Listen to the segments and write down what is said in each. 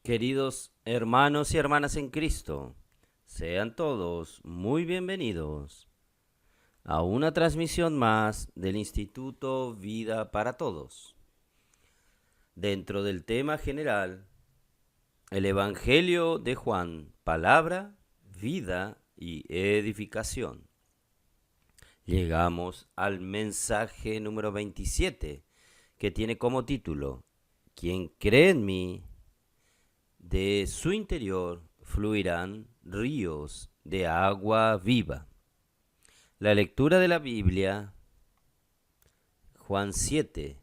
Queridos hermanos y hermanas en Cristo, sean todos muy bienvenidos a una transmisión más del Instituto Vida para Todos. Dentro del tema general, el Evangelio de Juan, palabra, vida y edificación. Llegamos al mensaje número 27, que tiene como título: Quien cree en mí, de su interior fluirán ríos de agua viva. La lectura de la Biblia, Juan 7,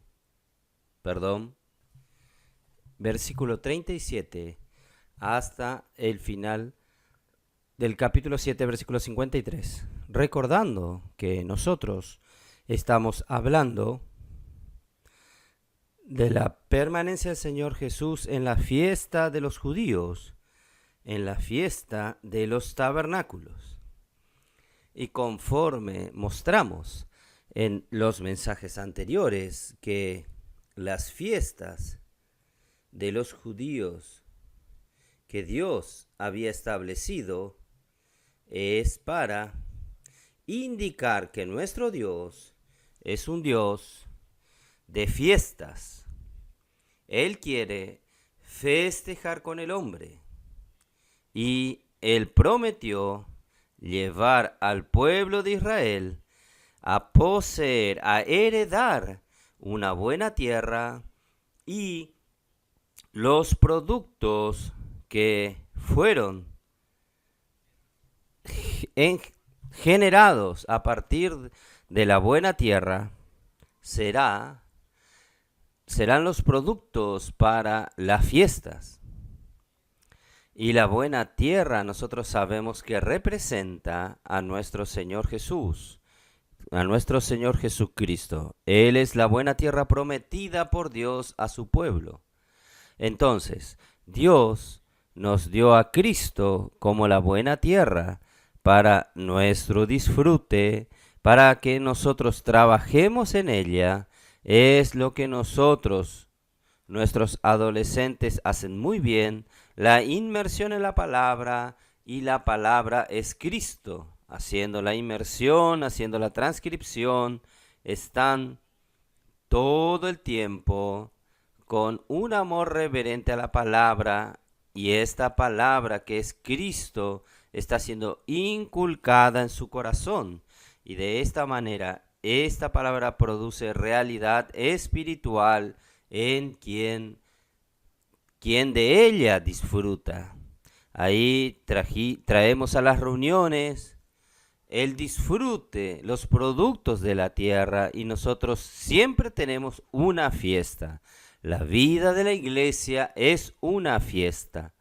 versículo 37 hasta el final del capítulo 7, versículo 53. Recordando que nosotros estamos hablando de la permanencia del Señor Jesús en la fiesta de los judíos, en la fiesta de los tabernáculos. Y conforme mostramos en los mensajes anteriores que las fiestas de los judíos que Dios había establecido es para indicar que nuestro Dios es un Dios de fiestas. Él quiere festejar con el hombre y Él prometió llevar al pueblo de Israel a poseer, a heredar una buena tierra y los productos que fueron generados a partir de la buena tierra serán los productos para las fiestas. Y la buena tierra nosotros sabemos que representa a nuestro Señor Jesús, a nuestro Señor Jesucristo. Él es la buena tierra prometida por Dios a su pueblo. Entonces, Dios nos dio a Cristo como la buena tierra para nuestro disfrute, para que nosotros trabajemos en ella. Es lo que nuestros adolescentes hacen muy bien, la inmersión en la palabra, y la palabra es Cristo. Haciendo la inmersión, haciendo la transcripción, están todo el tiempo con un amor reverente a la palabra, y esta palabra que es Cristo está siendo inculcada en su corazón, y de esta manera esta palabra produce realidad espiritual en quien de ella disfruta. Ahí traemos a las reuniones el disfrute, los productos de la tierra, y nosotros siempre tenemos una fiesta. La vida de la iglesia es una fiesta.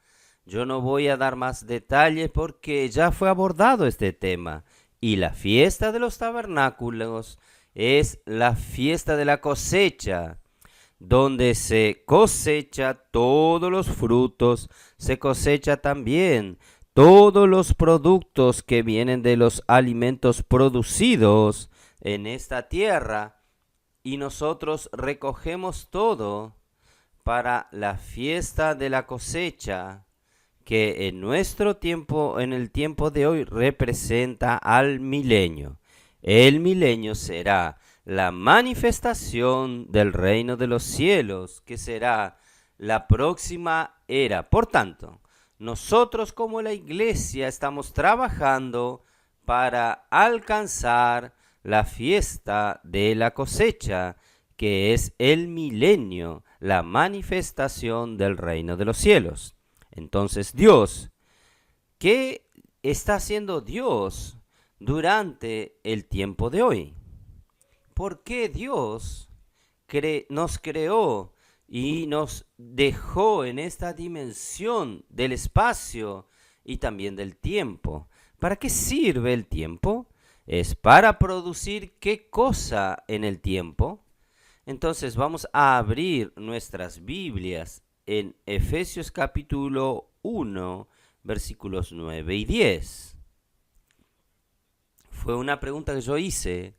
Yo no voy a dar más detalles porque ya fue abordado este tema. Y la fiesta de los tabernáculos es la fiesta de la cosecha, donde se cosecha todos los frutos, se cosecha también todos los productos que vienen de los alimentos producidos en esta tierra, y nosotros recogemos todo para la fiesta de la cosecha, que en nuestro tiempo, en el tiempo de hoy, representa al milenio. El milenio será la manifestación del reino de los cielos, que será la próxima era. Por tanto, nosotros como la iglesia estamos trabajando para alcanzar la fiesta de la cosecha, que es el milenio, la manifestación del reino de los cielos. Entonces, Dios, ¿qué está haciendo Dios durante el tiempo de hoy? ¿Por qué Dios nos creó y nos dejó en esta dimensión del espacio y también del tiempo? ¿Para qué sirve el tiempo? Es para producir ¿qué cosa en el tiempo? Entonces vamos a abrir nuestras Biblias en Efesios capítulo 1, versículos 9 y 10. Fue una pregunta que yo hice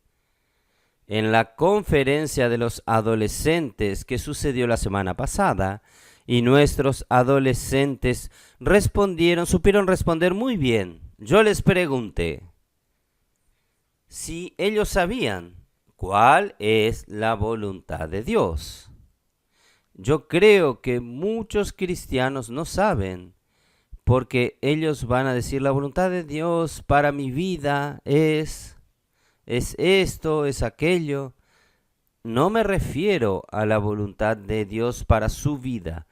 en la conferencia de los adolescentes que sucedió la semana pasada, Y nuestros adolescentes supieron responder muy bien. Yo les pregunté si ellos sabían cuál es la voluntad de Dios. Yo creo que muchos cristianos no saben, porque ellos van a decir: la voluntad de Dios para mi vida es esto, es aquello. No me refiero a la voluntad de Dios para su vida.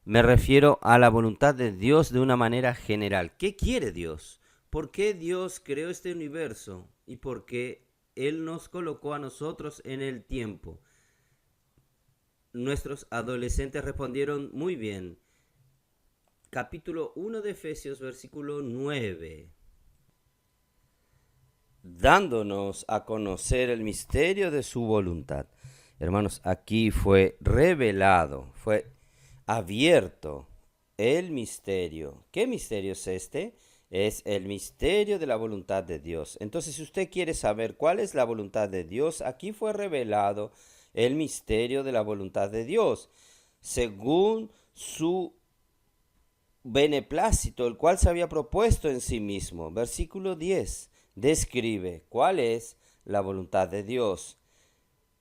Me refiero a la voluntad de Dios de una manera general. ¿Qué quiere Dios? ¿Por qué Dios creó este universo? ¿Y por qué Él nos colocó a nosotros en el tiempo? Nuestros adolescentes respondieron muy bien. Capítulo 1 de Efesios, versículo 9. Dándonos a conocer el misterio de su voluntad. Hermanos, aquí fue revelado, fue abierto el misterio. ¿Qué misterio es este? Es el misterio de la voluntad de Dios. Entonces, si usted quiere saber cuál es la voluntad de Dios, aquí fue revelado el misterio de la voluntad de Dios, según su beneplácito, el cual se había propuesto en sí mismo. Versículo 10 describe cuál es la voluntad de Dios: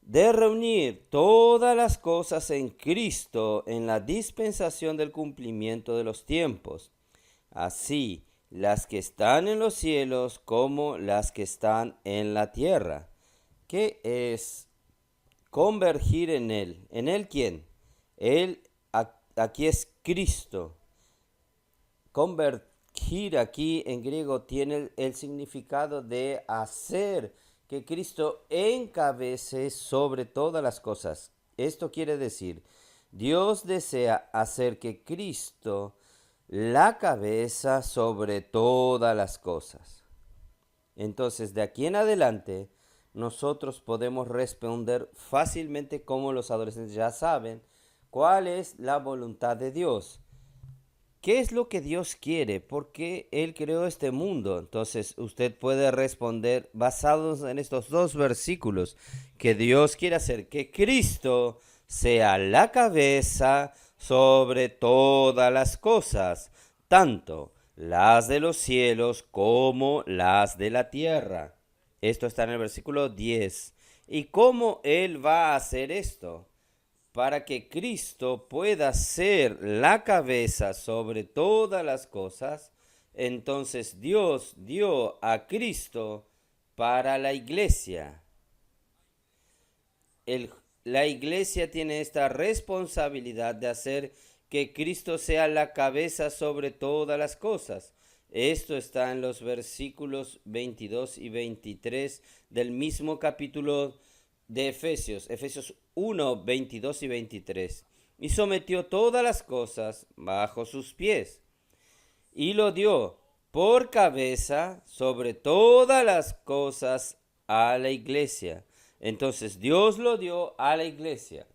de reunir todas las cosas en Cristo en la dispensación del cumplimiento de los tiempos, así las que están en los cielos como las que están en la tierra. ¿Qué es convergir en Él? ¿En Él quién? Él, aquí es Cristo. Convergir aquí en griego tiene el significado de hacer que Cristo encabece sobre todas las cosas. Esto quiere decir, Dios desea hacer que Cristo la cabeza sobre todas las cosas. Entonces, de aquí en adelante, nosotros podemos responder fácilmente, como los adolescentes ya saben, cuál es la voluntad de Dios. ¿Qué es lo que Dios quiere? ¿Por qué Él creó este mundo? Entonces usted puede responder basados en estos dos versículos, que Dios quiere hacer que Cristo sea la cabeza sobre todas las cosas, tanto las de los cielos como las de la tierra. Esto está en el versículo 10. ¿Y cómo Él va a hacer esto? Para que Cristo pueda ser la cabeza sobre todas las cosas, entonces Dios dio a Cristo para la iglesia. La iglesia tiene esta responsabilidad de hacer que Cristo sea la cabeza sobre todas las cosas. Esto está en los versículos 22 y 23 del mismo capítulo de Efesios 1, 22 y 23. Y sometió todas las cosas bajo sus pies, y lo dio por cabeza sobre todas las cosas a la iglesia. Entonces Dios lo dio a la iglesia.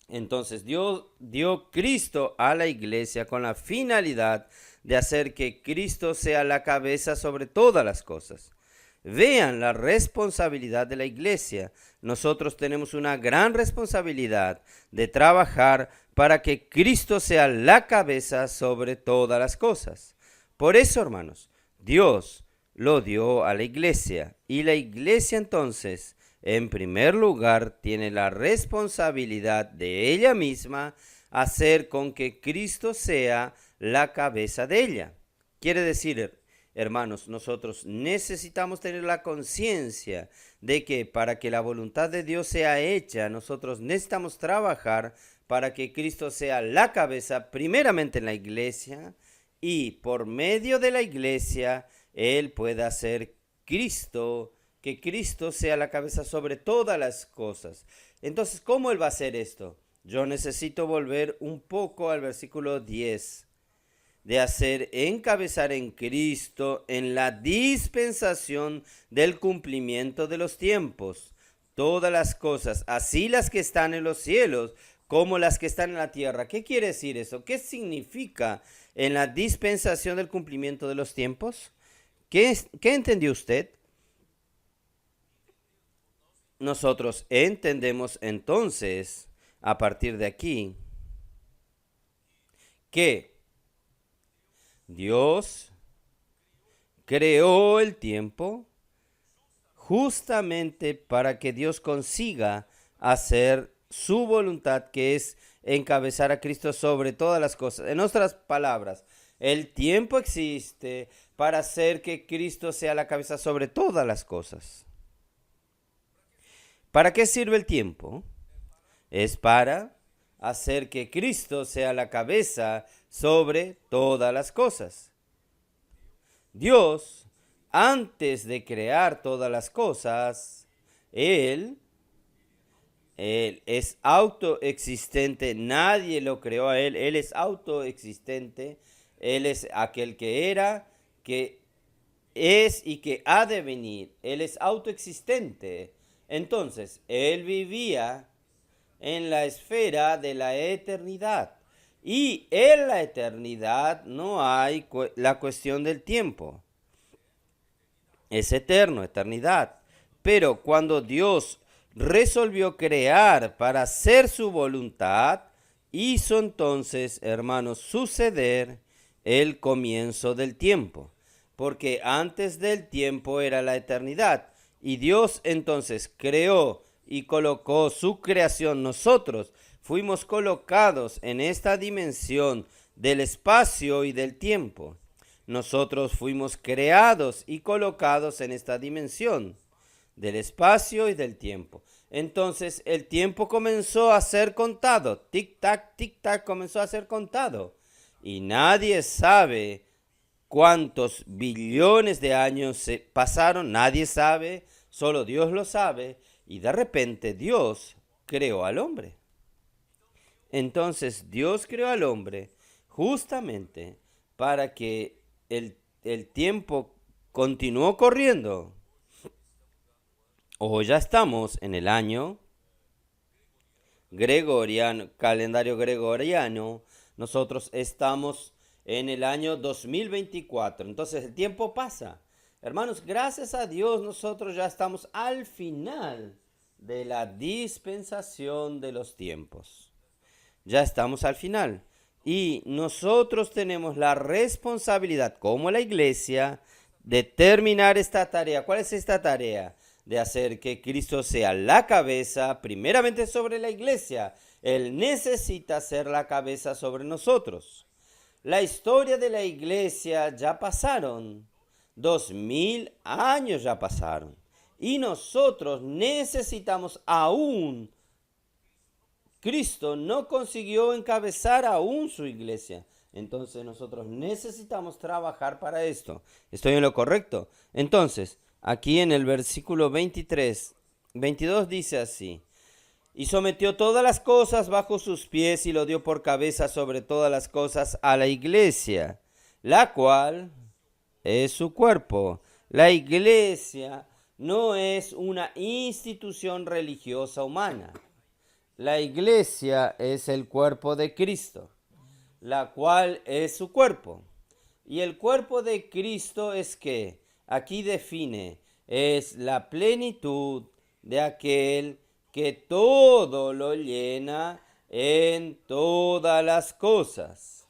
Entonces Dios dio Cristo a la iglesia con la finalidad de hacer que Cristo sea la cabeza sobre todas las cosas. Vean la responsabilidad de la iglesia. Nosotros tenemos una gran responsabilidad de trabajar para que Cristo sea la cabeza sobre todas las cosas. Por eso, hermanos, Dios lo dio a la iglesia, y la iglesia entonces, en primer lugar, tiene la responsabilidad de ella misma hacer con que Cristo sea la cabeza de ella. Quiere decir, hermanos, nosotros necesitamos tener la conciencia de que para que la voluntad de Dios sea hecha, nosotros necesitamos trabajar para que Cristo sea la cabeza primeramente en la iglesia, y por medio de la iglesia Él pueda ser Cristo, que Cristo sea la cabeza sobre todas las cosas. Entonces, ¿cómo Él va a hacer esto? Yo necesito volver un poco al versículo 10. De hacer encabezar en Cristo en la dispensación del cumplimiento de los tiempos todas las cosas, así las que están en los cielos como las que están en la tierra. ¿Qué quiere decir eso? ¿Qué significa en la dispensación del cumplimiento de los tiempos? ¿Qué entendió usted? Nosotros entendemos entonces, a partir de aquí, que Dios creó el tiempo justamente para que Dios consiga hacer su voluntad, que es encabezar a Cristo sobre todas las cosas. En otras palabras, el tiempo existe para hacer que Cristo sea la cabeza sobre todas las cosas. ¿Para qué sirve el tiempo? Es para hacer que Cristo sea la cabeza sobre todas las cosas. Dios, antes de crear todas las cosas, Él es autoexistente, nadie lo creó a Él es autoexistente, Él es aquel que era, que es y que ha de venir, Él es autoexistente. Entonces, Él vivía en la esfera de la eternidad. Y en la eternidad no hay la cuestión del tiempo. Es eterno, eternidad. Pero cuando Dios resolvió crear para hacer su voluntad, hizo entonces, hermanos, suceder el comienzo del tiempo. Porque antes del tiempo era la eternidad. Y Dios entonces creó y colocó su creación. Nosotros fuimos colocados en esta dimensión del espacio y del tiempo. Nosotros fuimos creados y colocados en esta dimensión del espacio y del tiempo. Entonces el tiempo comenzó a ser contado. Tic tac, comenzó a ser contado. Y nadie sabe cuántos billones de años se pasaron, nadie sabe, solo Dios lo sabe. Y de repente Dios creó al hombre. Entonces Dios creó al hombre justamente para que el tiempo continuó corriendo. O ya estamos en el año gregoriano, calendario gregoriano. Nosotros estamos en el año 2024. Entonces el tiempo pasa. Hermanos, gracias a Dios nosotros ya estamos al final de la dispensación de los tiempos. Ya estamos al final. Y nosotros tenemos la responsabilidad como la iglesia de terminar esta tarea. ¿Cuál es esta tarea? De hacer que Cristo sea la cabeza, primeramente sobre la iglesia. Él necesita ser la cabeza sobre nosotros. La historia de la iglesia ya pasaron. 2000 años ya pasaron. Y nosotros necesitamos aún. Cristo no consiguió encabezar aún su iglesia. Entonces nosotros necesitamos trabajar para esto. ¿Estoy en lo correcto? Entonces, aquí en el versículo 22 dice así: y sometió todas las cosas bajo sus pies y lo dio por cabeza sobre todas las cosas a la iglesia, la cual es su cuerpo. La iglesia no es una institución religiosa humana. La iglesia es el cuerpo de Cristo, la cual es su cuerpo. Y el cuerpo de Cristo es que, aquí define, es la plenitud de aquel que todo lo llena en todas las cosas.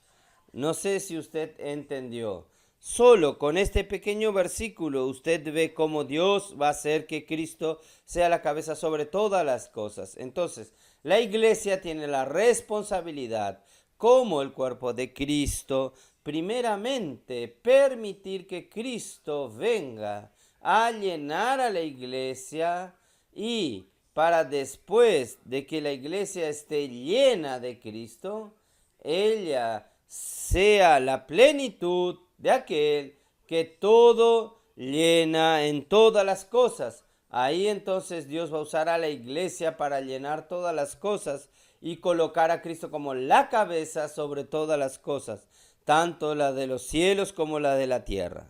No sé si usted entendió. Solo con este pequeño versículo usted ve cómo Dios va a hacer que Cristo sea la cabeza sobre todas las cosas. Entonces, la iglesia tiene la responsabilidad, como el cuerpo de Cristo, primeramente permitir que Cristo venga a llenar a la iglesia, y para después de que la iglesia esté llena de Cristo, ella sea la plenitud de aquel que todo llena en todas las cosas. Ahí entonces Dios va a usar a la iglesia para llenar todas las cosas y colocar a Cristo como la cabeza sobre todas las cosas, tanto la de los cielos como la de la tierra.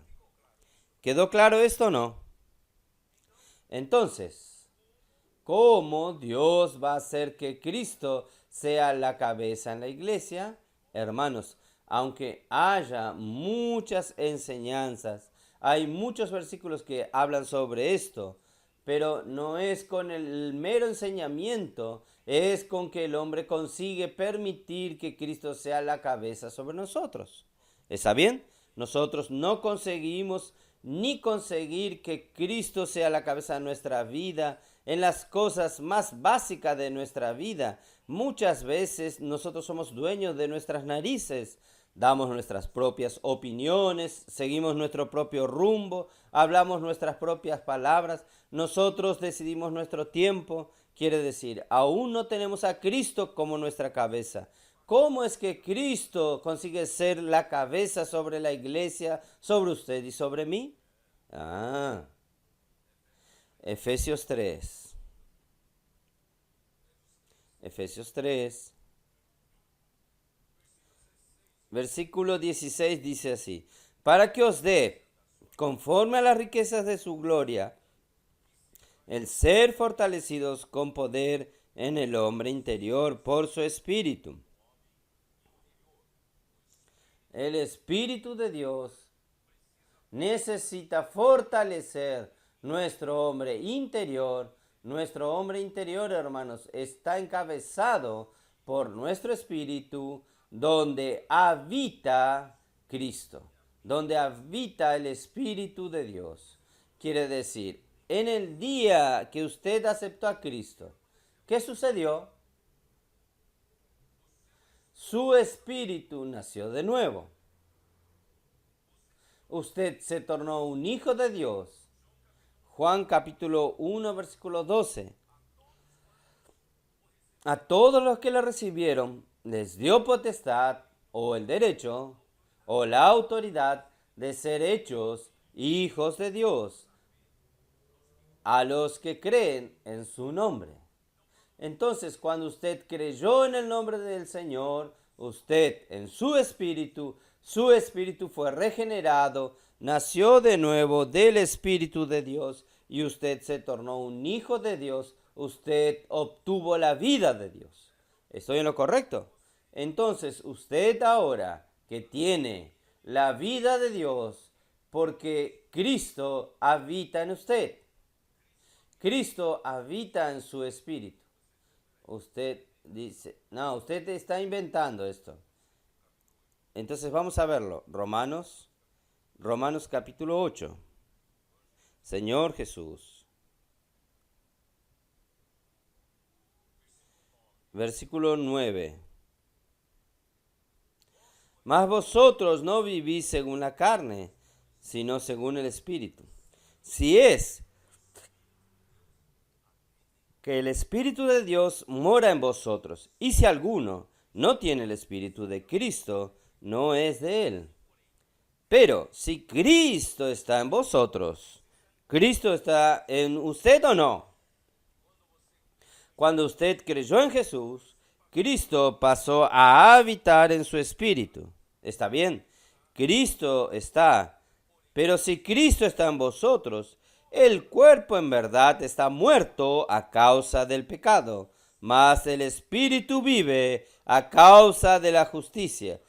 ¿Quedó claro esto o no? Entonces, ¿cómo Dios va a hacer que Cristo sea la cabeza en la iglesia? Hermanos, aunque haya muchas enseñanzas, hay muchos versículos que hablan sobre esto, pero no es con el mero enseñamiento es con que el hombre consigue permitir que Cristo sea la cabeza sobre nosotros. ¿Está bien? Nosotros no conseguimos ni conseguir que Cristo sea la cabeza de nuestra vida en las cosas más básicas de nuestra vida. Muchas veces nosotros somos dueños de nuestras narices. Damos nuestras propias opiniones, seguimos nuestro propio rumbo, hablamos nuestras propias palabras, nosotros decidimos nuestro tiempo. Quiere decir, aún no tenemos a Cristo como nuestra cabeza. ¿Cómo es que Cristo consigue ser la cabeza sobre la iglesia, sobre usted y sobre mí? Efesios 3. Efesios 3. Versículo 16 dice así: para que os dé, conforme a las riquezas de su gloria, el ser fortalecidos con poder en el hombre interior por su espíritu. El Espíritu de Dios necesita fortalecer nuestro hombre interior. Nuestro hombre interior, hermanos, está encabezado por nuestro espíritu, donde habita Cristo, donde habita el Espíritu de Dios. Quiere decir, en el día que usted aceptó a Cristo, ¿qué sucedió? Su espíritu nació de nuevo. Usted se tornó un hijo de Dios. Juan capítulo 1, versículo 12. A todos los que lo recibieron, les dio potestad, o el derecho, o la autoridad de ser hechos hijos de Dios, a los que creen en su nombre. Entonces, cuando usted creyó en el nombre del Señor, usted en su espíritu fue regenerado, nació de nuevo del Espíritu de Dios y usted se tornó un hijo de Dios, usted obtuvo la vida de Dios. ¿Estoy en lo correcto? Entonces, usted ahora que tiene la vida de Dios, porque Cristo habita en usted, Cristo habita en su espíritu. Usted dice, no, usted está inventando esto. Entonces vamos a verlo. Romanos capítulo 8. Señor Jesús. Versículo 9. Mas vosotros no vivís según la carne, sino según el Espíritu. Si es que el Espíritu de Dios mora en vosotros, y si alguno no tiene el Espíritu de Cristo, no es de él. Pero si Cristo está en vosotros, ¿Cristo está en usted o no? Cuando usted creyó en Jesús, Cristo pasó a habitar en su espíritu. ¿Está bien? Cristo está. Pero si Cristo está en vosotros, el cuerpo en verdad está muerto a causa del pecado, mas el espíritu vive a causa de la justicia.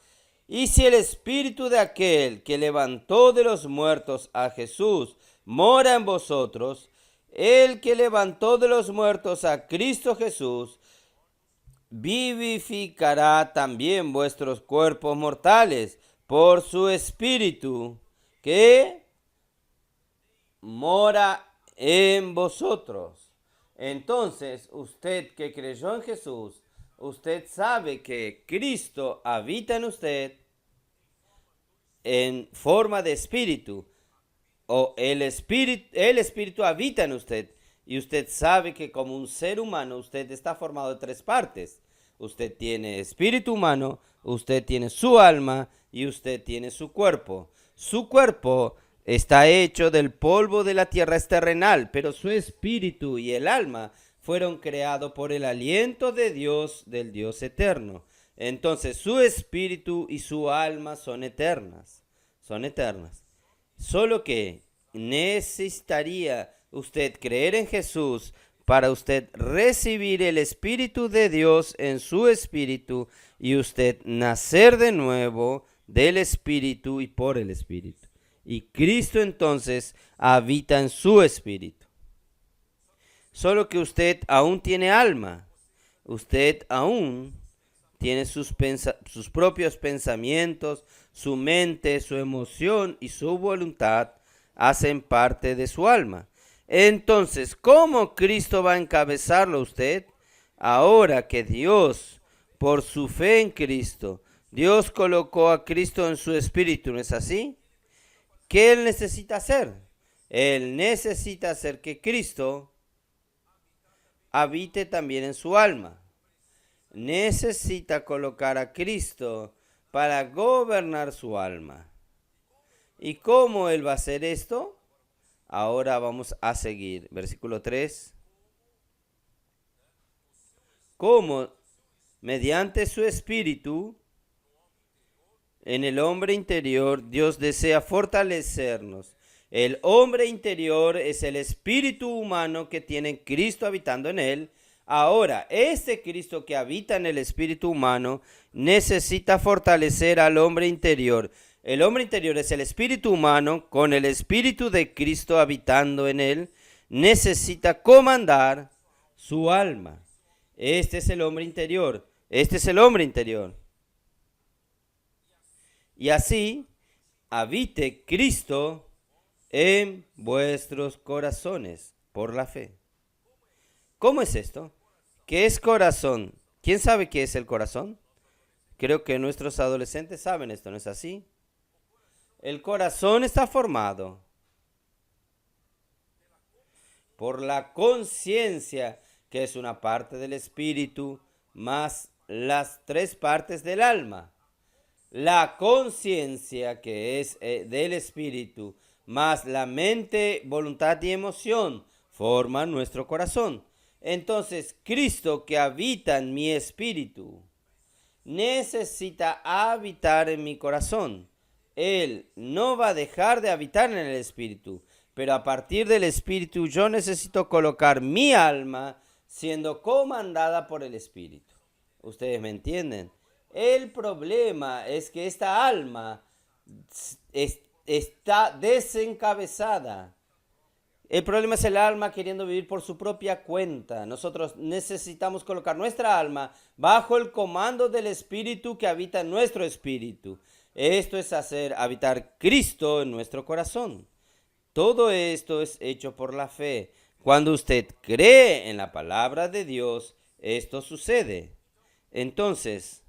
Y si el espíritu de aquel que levantó de los muertos a Jesús mora en vosotros, el que levantó de los muertos a Cristo Jesús, vivificará también vuestros cuerpos mortales por su espíritu que mora en vosotros. Entonces, usted que creyó en Jesús, usted sabe que Cristo habita en usted en forma de espíritu, o el espíritu habita en usted, y usted sabe que como un ser humano usted está formado de tres partes. Usted tiene espíritu humano, usted tiene su alma y usted tiene su cuerpo. Su cuerpo está hecho del polvo de la tierra, es terrenal, pero su espíritu y el alma fueron creados por el aliento de Dios, del Dios eterno. Entonces su espíritu y su alma son eternas, Solo que necesitaría usted creer en Jesús para usted recibir el Espíritu de Dios en su espíritu y usted nacer de nuevo del Espíritu y por el Espíritu. Y Cristo entonces habita en su espíritu. Solo que usted aún tiene alma. Usted aún tiene sus propios pensamientos, su mente, su emoción y su voluntad hacen parte de su alma. Entonces, ¿cómo Cristo va a encabezarlo a usted? Ahora que Dios, por su fe en Cristo, Dios colocó a Cristo en su espíritu, ¿no es así? ¿Qué Él necesita hacer? Él necesita hacer que Cristo habite también en su alma. Necesita colocar a Cristo para gobernar su alma. ¿Y cómo Él va a hacer esto? Ahora vamos a seguir. Versículo 3. ¿Cómo? Mediante su espíritu, en el hombre interior, Dios desea fortalecernos. El hombre interior es el espíritu humano que tiene Cristo habitando en él. Ahora, este Cristo que habita en el espíritu humano necesita fortalecer al hombre interior. El hombre interior es el espíritu humano con el espíritu de Cristo habitando en él. Necesita comandar su alma. Este es el hombre interior. Este es el hombre interior. Y así habite Cristo en vuestros corazones por la fe. ¿Cómo es esto? ¿Qué es corazón? ¿Quién sabe qué es el corazón? Creo que nuestros adolescentes saben esto, ¿no es así? El corazón está formado por la conciencia, que es una parte del espíritu, más las tres partes del alma. La conciencia, que es del espíritu, más la mente, voluntad y emoción, forman nuestro corazón. Entonces, Cristo que habita en mi espíritu, necesita habitar en mi corazón. Él no va a dejar de habitar en el espíritu, pero a partir del espíritu yo necesito colocar mi alma siendo comandada por el espíritu. ¿Ustedes me entienden? El problema es que esta alma está desencabezada. El problema es el alma queriendo vivir por su propia cuenta. Nosotros necesitamos colocar nuestra alma bajo el comando del espíritu que habita en nuestro espíritu. Esto es hacer habitar Cristo en nuestro corazón. Todo esto es hecho por la fe. Cuando usted cree en la palabra de Dios, esto sucede. Entonces,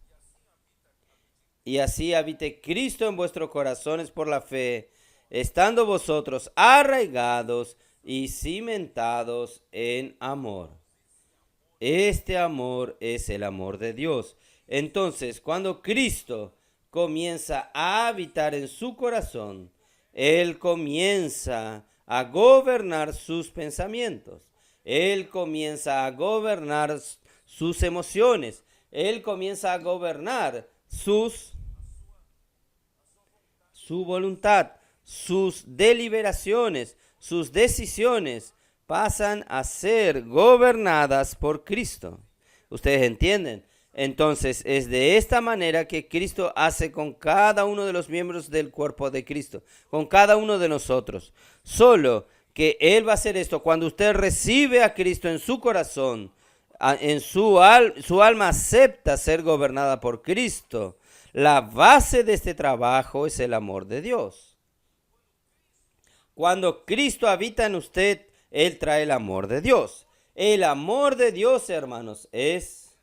y así habite Cristo en vuestros corazones por la fe, estando vosotros arraigados y cimentados en amor. Este amor es el amor de Dios. Entonces, cuando Cristo comienza a habitar en su corazón, Él comienza a gobernar sus pensamientos. Él comienza a gobernar sus emociones. Él comienza a gobernar su voluntad, sus deliberaciones, sus decisiones pasan a ser gobernadas por Cristo. ¿Ustedes entienden? Entonces, es de esta manera que Cristo hace con cada uno de los miembros del cuerpo de Cristo, con cada uno de nosotros. Solo que Él va a hacer esto cuando usted recibe a Cristo en su corazón, en su alma acepta ser gobernada por Cristo. La base de este trabajo es el amor de Dios. Cuando Cristo habita en usted, Él trae el amor de Dios. El amor de Dios, hermanos, es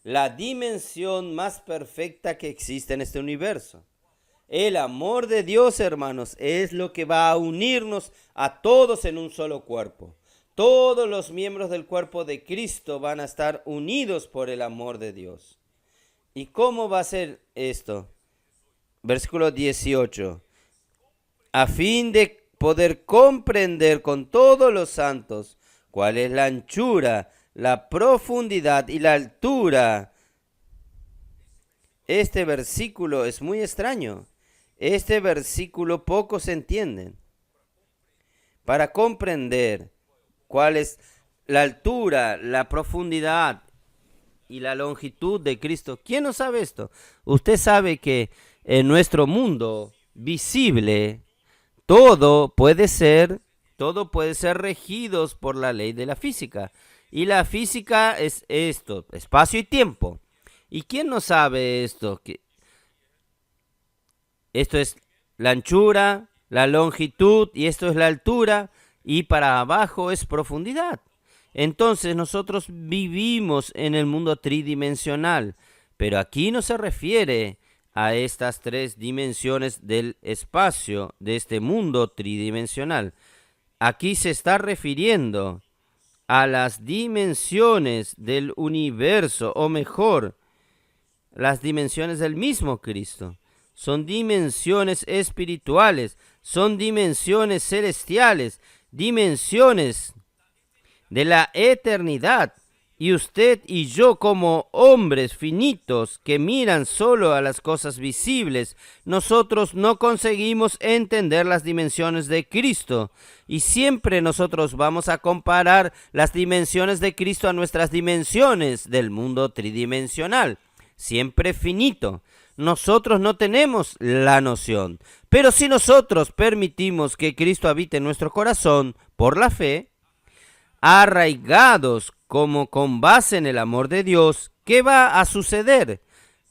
la dimensión más perfecta que existe en este universo. El amor de Dios, hermanos, es lo que va a unirnos a todos en un solo cuerpo. Todos los miembros del cuerpo de Cristo van a estar unidos por el amor de Dios. ¿Y cómo va a ser esto? Versículo 18. A fin de poder comprender con todos los santos cuál es la anchura, la profundidad y la altura. Este versículo es muy extraño. Este versículo pocos entienden. Para comprender cuál es la altura, la profundidad y la longitud de Cristo. ¿Quién no sabe esto? Usted sabe que en nuestro mundo visible todo puede ser regidos por la ley de la física. Y la física es esto, espacio y tiempo. ¿Y quién no sabe esto? Que esto es la anchura, la longitud y esto es la altura y para abajo es profundidad. Entonces nosotros vivimos en el mundo tridimensional, pero aquí no se refiere a estas tres dimensiones del espacio, de este mundo tridimensional. Aquí se está refiriendo a las dimensiones del universo, o mejor, las dimensiones del mismo Cristo. Son dimensiones espirituales, son dimensiones celestiales, dimensiones de la eternidad. Y usted y yo, como hombres finitos que miran solo a las cosas visibles, nosotros no conseguimos entender las dimensiones de Cristo. Y siempre nosotros vamos a comparar las dimensiones de Cristo a nuestras dimensiones del mundo tridimensional, siempre finito. Nosotros no tenemos la noción, pero si nosotros permitimos que Cristo habite en nuestro corazón por la fe, arraigados como con base en el amor de Dios, ¿qué va a suceder?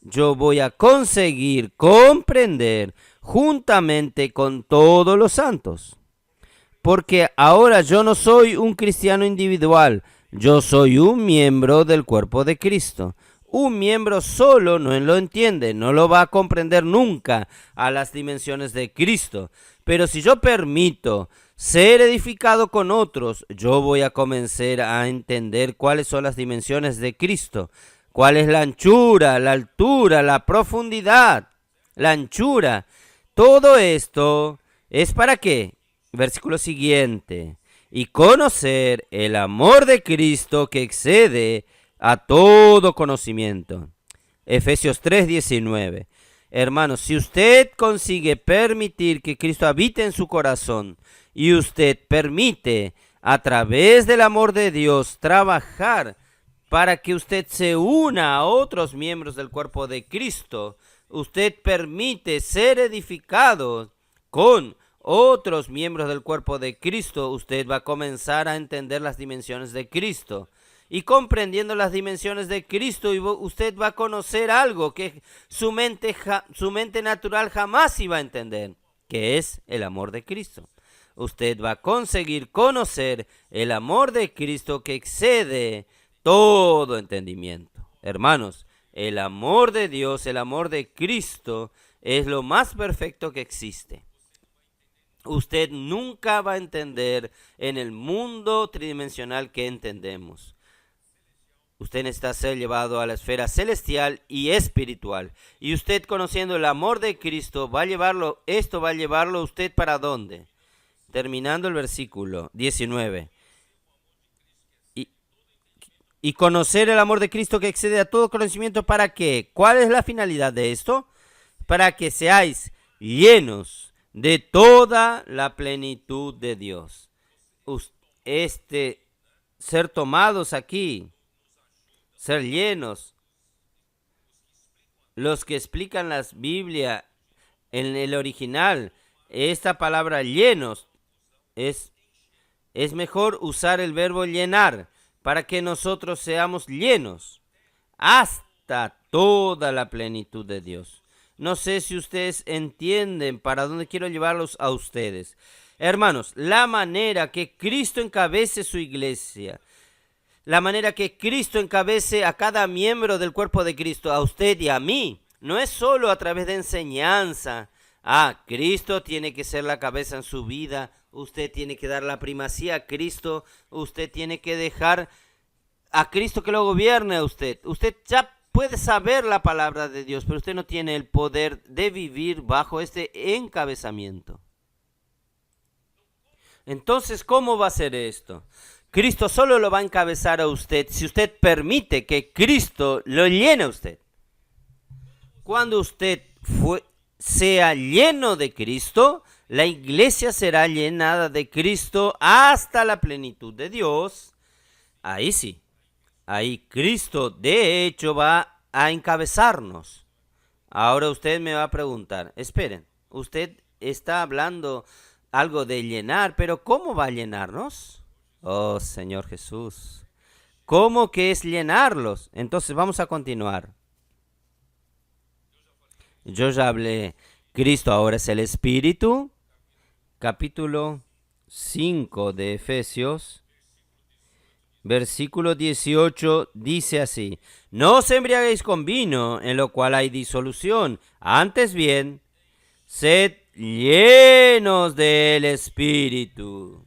Yo voy a conseguir comprender juntamente con todos los santos. Porque ahora yo no soy un cristiano individual, yo soy un miembro del cuerpo de Cristo. Un miembro solo no lo entiende, no lo va a comprender nunca a las dimensiones de Cristo. Pero si yo permito ser edificado con otros, yo voy a comenzar a entender cuáles son las dimensiones de Cristo. Cuál es la anchura, la altura, la profundidad, la anchura. Todo esto es para qué. Versículo siguiente. Y conocer el amor de Cristo que excede a todo conocimiento. Efesios 3:19. Hermanos, si usted consigue permitir que Cristo habite en su corazón y usted permite a través del amor de Dios trabajar para que usted se una a otros miembros del cuerpo de Cristo, usted permite ser edificado con otros miembros del cuerpo de Cristo, usted va a comenzar a entender las dimensiones de Cristo. Y comprendiendo las dimensiones de Cristo, usted va a conocer algo que su mente natural jamás iba a entender, que es el amor de Cristo. Usted va a conseguir conocer el amor de Cristo que excede todo entendimiento. Hermanos, el amor de Dios, el amor de Cristo es lo más perfecto que existe. Usted nunca va a entender en el mundo tridimensional que entendemos. Usted necesita ser llevado a la esfera celestial y espiritual. Y usted, conociendo el amor de Cristo, va a llevarlo a usted ¿para dónde? Terminando el versículo 19. Y conocer el amor de Cristo que excede a todo conocimiento, ¿para qué? ¿Cuál es la finalidad de esto? Para que seáis llenos de toda la plenitud de Dios. Ser tomados aquí, ser llenos. Los que explican la Biblia en el original, esta palabra llenos, es mejor usar el verbo llenar para que nosotros seamos llenos hasta toda la plenitud de Dios. No sé si ustedes entienden para dónde quiero llevarlos a ustedes. Hermanos, la manera que Cristo encabece su iglesia, la manera que Cristo encabece a cada miembro del cuerpo de Cristo, a usted y a mí, no es solo a través de enseñanza. Cristo tiene que ser la cabeza en su vida, usted tiene que dar la primacía a Cristo, usted tiene que dejar a Cristo que lo gobierne a usted. Usted ya puede saber la palabra de Dios, pero usted no tiene el poder de vivir bajo este encabezamiento. Entonces, ¿cómo va a ser esto? Cristo solo lo va a encabezar a usted si usted permite que Cristo lo llene a usted. Cuando usted sea lleno de Cristo, la iglesia será llenada de Cristo hasta la plenitud de Dios. Ahí sí, ahí Cristo de hecho va a encabezarnos. Ahora usted me va a preguntar, esperen, usted está hablando algo de llenar, pero ¿cómo va a llenarnos? Oh Señor Jesús, ¿Cómo que es llenarlos? Entonces vamos a continuar. Yo ya hablé. Cristo ahora es el Espíritu. Capítulo 5 de Efesios. Versículo 18 dice así: No os embriaguéis con vino, en lo cual hay disolución. Antes bien, sed llenos del Espíritu.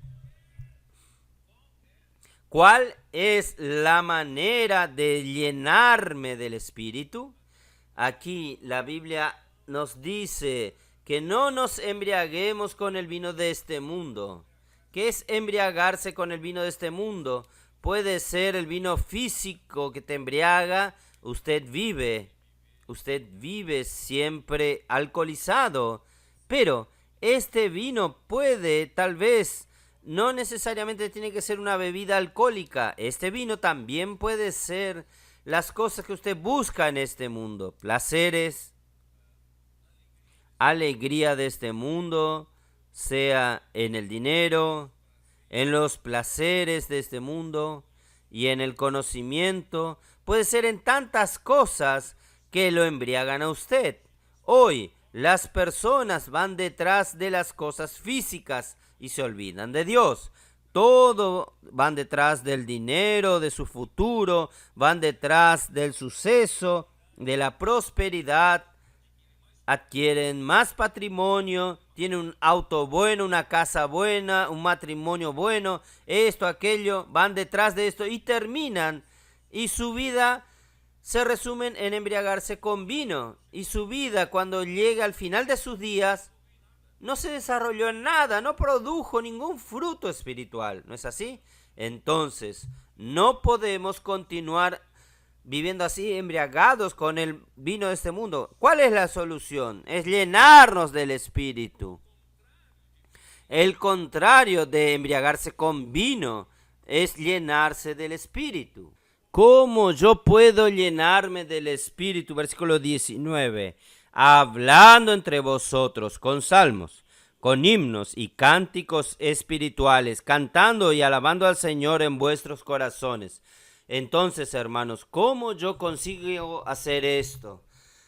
¿Cuál es la manera de llenarme del Espíritu? Aquí la Biblia nos dice que no nos embriaguemos con el vino de este mundo. ¿Qué es embriagarse con el vino de este mundo? Puede ser el vino físico que te embriaga. Usted vive siempre alcoholizado, pero este vino puede, tal vez, no necesariamente tiene que ser una bebida alcohólica. Este vino también puede ser las cosas que usted busca en este mundo, placeres, alegría de este mundo, sea en el dinero, en los placeres de este mundo y en el conocimiento. Puede ser en tantas cosas que lo embriagan a usted. Hoy las personas van detrás de las cosas físicas y se olvidan de Dios. Todo van detrás del dinero, de su futuro, van detrás del suceso, de la prosperidad, adquieren más patrimonio, tienen un auto bueno, una casa buena, un matrimonio bueno, esto, aquello, van detrás de esto y terminan, y su vida se resumen en embriagarse con vino, y su vida cuando llega al final de sus días no se desarrolló en nada, no produjo ningún fruto espiritual, ¿no es así? Entonces, no podemos continuar viviendo así, embriagados con el vino de este mundo. ¿Cuál es la solución? Es llenarnos del Espíritu. El contrario de embriagarse con vino es llenarse del Espíritu. ¿Cómo yo puedo llenarme del Espíritu? Versículo 19. Hablando entre vosotros con salmos, con himnos y cánticos espirituales, cantando y alabando al Señor en vuestros corazones. Entonces, hermanos, ¿cómo yo consigo hacer esto?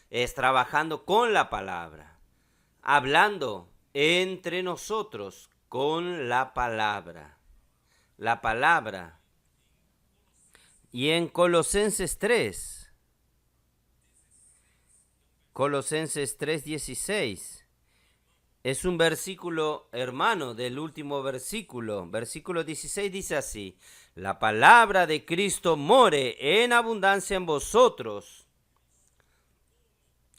Es trabajando con la palabra, hablando entre nosotros con la palabra. La palabra. Y en Colosenses 3:16, es un versículo hermano del último versículo. Versículo 16 dice así: La palabra de Cristo more en abundancia en vosotros.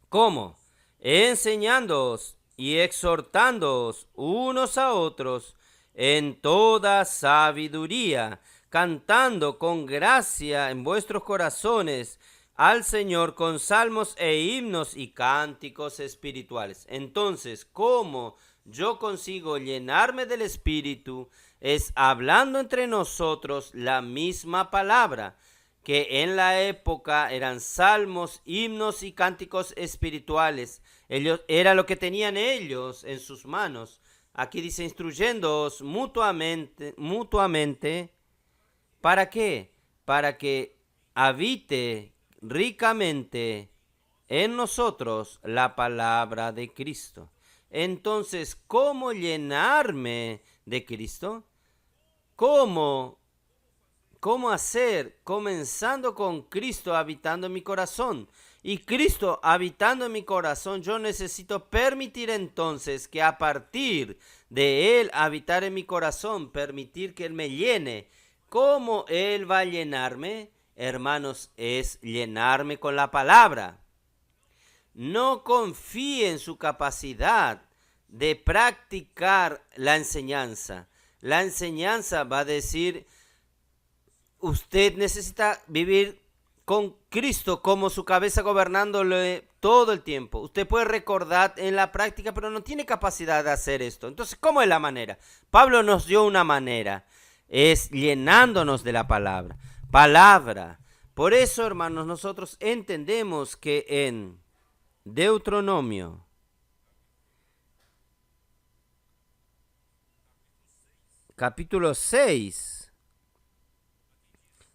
¿Cómo? Enseñándoos y exhortándoos unos a otros en toda sabiduría, cantando con gracia en vuestros corazones al Señor con salmos e himnos y cánticos espirituales. Entonces, ¿cómo yo consigo llenarme del Espíritu? Es hablando entre nosotros la misma palabra, que en la época eran salmos, himnos y cánticos espirituales. Era lo que tenían ellos en sus manos. Aquí dice, instruyéndoos mutuamente. ¿Para qué? Para que habite ricamente en nosotros la palabra de Cristo. Entonces, ¿cómo llenarme de Cristo? ¿Cómo hacer? Comenzando con Cristo habitando en mi corazón. Y Cristo habitando en mi corazón, yo necesito permitir entonces que a partir de Él habitar en mi corazón, permitir que Él me llene. ¿Cómo Él va a llenarme? Hermanos, es llenarme con la palabra. No confíe en su capacidad de practicar la enseñanza. La enseñanza va a decir, usted necesita vivir con Cristo como su cabeza gobernándole todo el tiempo. Usted puede recordar en la práctica, pero no tiene capacidad de hacer esto. Entonces, ¿cómo es la manera? Pablo nos dio una manera. Es llenándonos de la palabra. Palabra. Por eso, hermanos, nosotros entendemos que en Deuteronomio capítulo 6,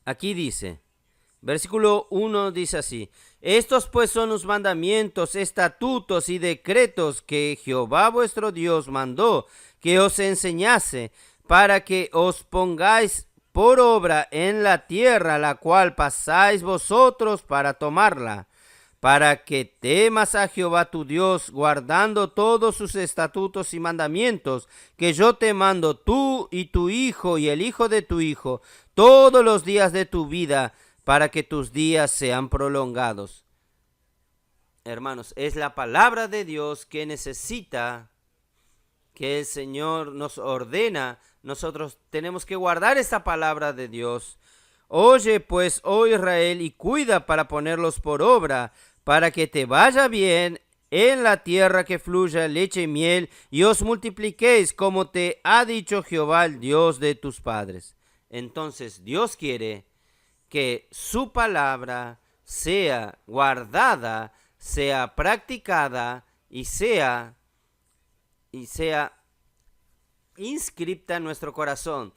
aquí dice, versículo 1 dice así: estos pues son los mandamientos, estatutos y decretos que Jehová vuestro Dios mandó que os enseñase, para que os pongáis por obra en la tierra la cual pasáis vosotros para tomarla, para que temas a Jehová tu Dios, guardando todos sus estatutos y mandamientos, que yo te mando, tú y tu hijo y el hijo de tu hijo, todos los días de tu vida, para que tus días sean prolongados. Hermanos, es la palabra de Dios que necesita, que el Señor nos ordena. Nosotros tenemos que guardar esta palabra de Dios. Oye pues, oh Israel, y cuida para ponerlos por obra, para que te vaya bien en la tierra que fluya leche y miel, y os multipliquéis como te ha dicho Jehová, el Dios de tus padres. Entonces Dios quiere que su palabra sea guardada, sea practicada y sea inscripta en nuestro corazón.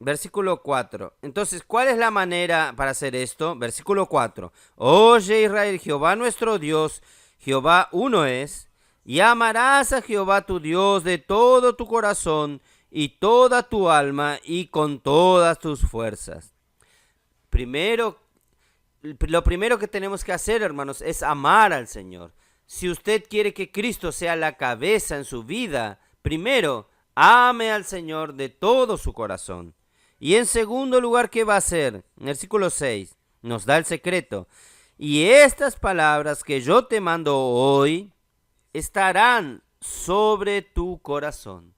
Versículo 4. Entonces, ¿cuál es la manera para hacer esto? Versículo 4. Oye Israel, Jehová nuestro Dios, Jehová uno es, y amarás a Jehová tu Dios de todo tu corazón y toda tu alma y con todas tus fuerzas. Lo primero que tenemos que hacer, hermanos, es amar al Señor. Si usted quiere que Cristo sea la cabeza en su vida, primero, ame al Señor de todo su corazón. Y en segundo lugar, ¿qué va a hacer? En el versículo 6 nos da el secreto. Y estas palabras que yo te mando hoy estarán sobre tu corazón.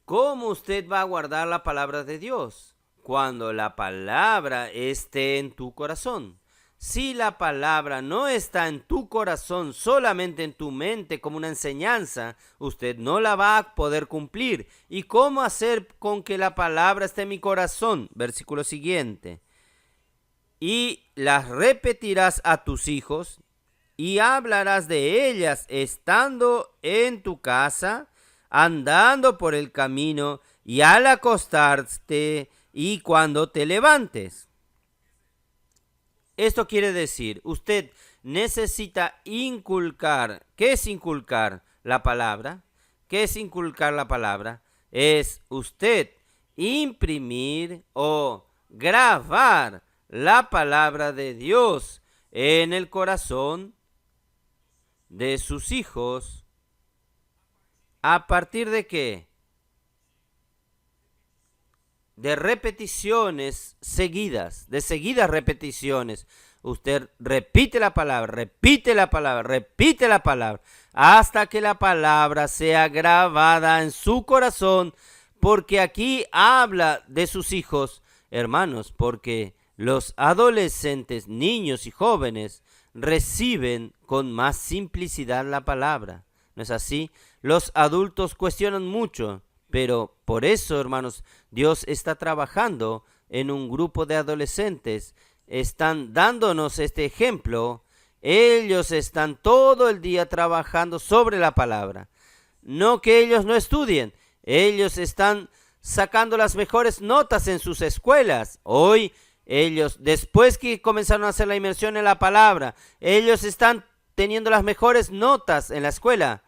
¿Cómo usted va a guardar la palabra de Dios? Cuando la palabra esté en tu corazón. Si la palabra no está en tu corazón, solamente en tu mente como una enseñanza, usted no la va a poder cumplir. ¿Y cómo hacer con que la palabra esté en mi corazón? Versículo siguiente. Y las repetirás a tus hijos y hablarás de ellas estando en tu casa, andando por el camino y al acostarte y cuando te levantes. Esto quiere decir, usted necesita inculcar. ¿Qué es inculcar la palabra? ¿Qué es inculcar la palabra? Es usted imprimir o grabar la palabra de Dios en el corazón de sus hijos. ¿A partir de qué? De repeticiones seguidas, de seguidas repeticiones. Usted repite la palabra, repite la palabra, repite la palabra, hasta que la palabra sea grabada en su corazón, porque aquí habla de sus hijos, hermanos, porque los adolescentes, niños y jóvenes reciben con más simplicidad la palabra. ¿No es así? Los adultos cuestionan mucho. Pero por eso, hermanos, Dios está trabajando en un grupo de adolescentes. Están dándonos este ejemplo. Ellos están todo el día trabajando sobre la palabra. No que ellos no estudien. Ellos están sacando las mejores notas en sus escuelas. Hoy, ellos, después que comenzaron a hacer la inmersión en la palabra, ellos están teniendo las mejores notas en la escuela.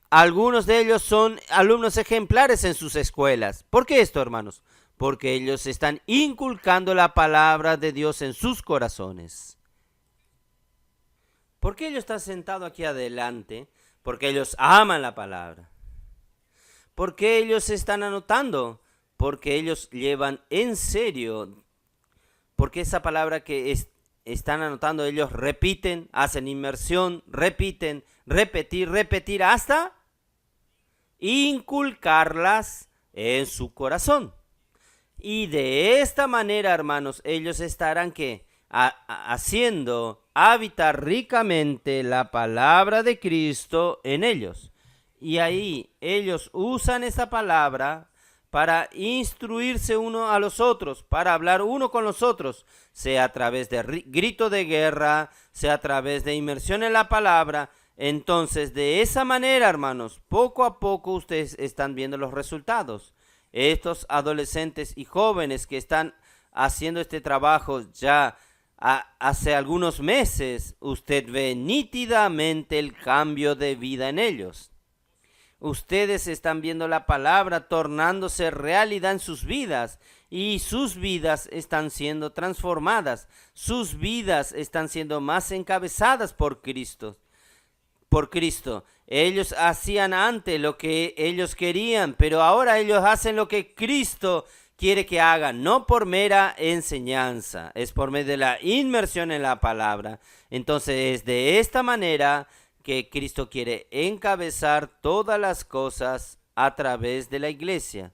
Algunos de ellos son alumnos ejemplares en sus escuelas. ¿Por qué esto, hermanos? Porque ellos están inculcando la palabra de Dios en sus corazones. ¿Por qué ellos están sentados aquí adelante? Porque ellos aman la palabra. ¿Por qué ellos están anotando? Porque ellos llevan en serio. Porque esa palabra que están anotando, ellos repiten, hacen inmersión, repiten, repetir hasta inculcarlas en su corazón. Y de esta manera, hermanos, ellos estarán haciendo habitar ricamente la palabra de Cristo en ellos. Y ahí ellos usan esa palabra para instruirse uno a los otros, para hablar uno con los otros, sea a través de grito de guerra, sea a través de inmersión en la palabra. Entonces, de esa manera, hermanos, poco a poco ustedes están viendo los resultados. Estos adolescentes y jóvenes que están haciendo este trabajo ya hace algunos meses, usted ve nítidamente el cambio de vida en ellos. Ustedes están viendo la palabra tornándose realidad en sus vidas y sus vidas están siendo transformadas. Sus vidas están siendo más encabezadas por Cristo. Por Cristo. Ellos hacían antes lo que ellos querían, pero ahora ellos hacen lo que Cristo quiere que hagan, no por mera enseñanza, es por medio de la inmersión en la palabra. Entonces es de esta manera que Cristo quiere encabezar todas las cosas a través de la iglesia.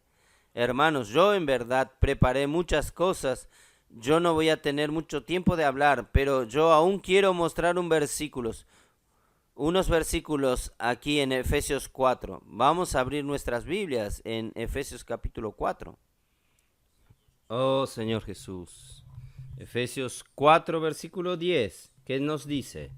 Hermanos, yo en verdad preparé muchas cosas. Yo no voy a tener mucho tiempo de hablar, pero yo aún quiero mostrar unos versículos aquí en Efesios 4. Vamos a abrir nuestras Biblias en Efesios capítulo 4. Oh Señor Jesús. Efesios 4, versículo 10. ¿Qué nos dice?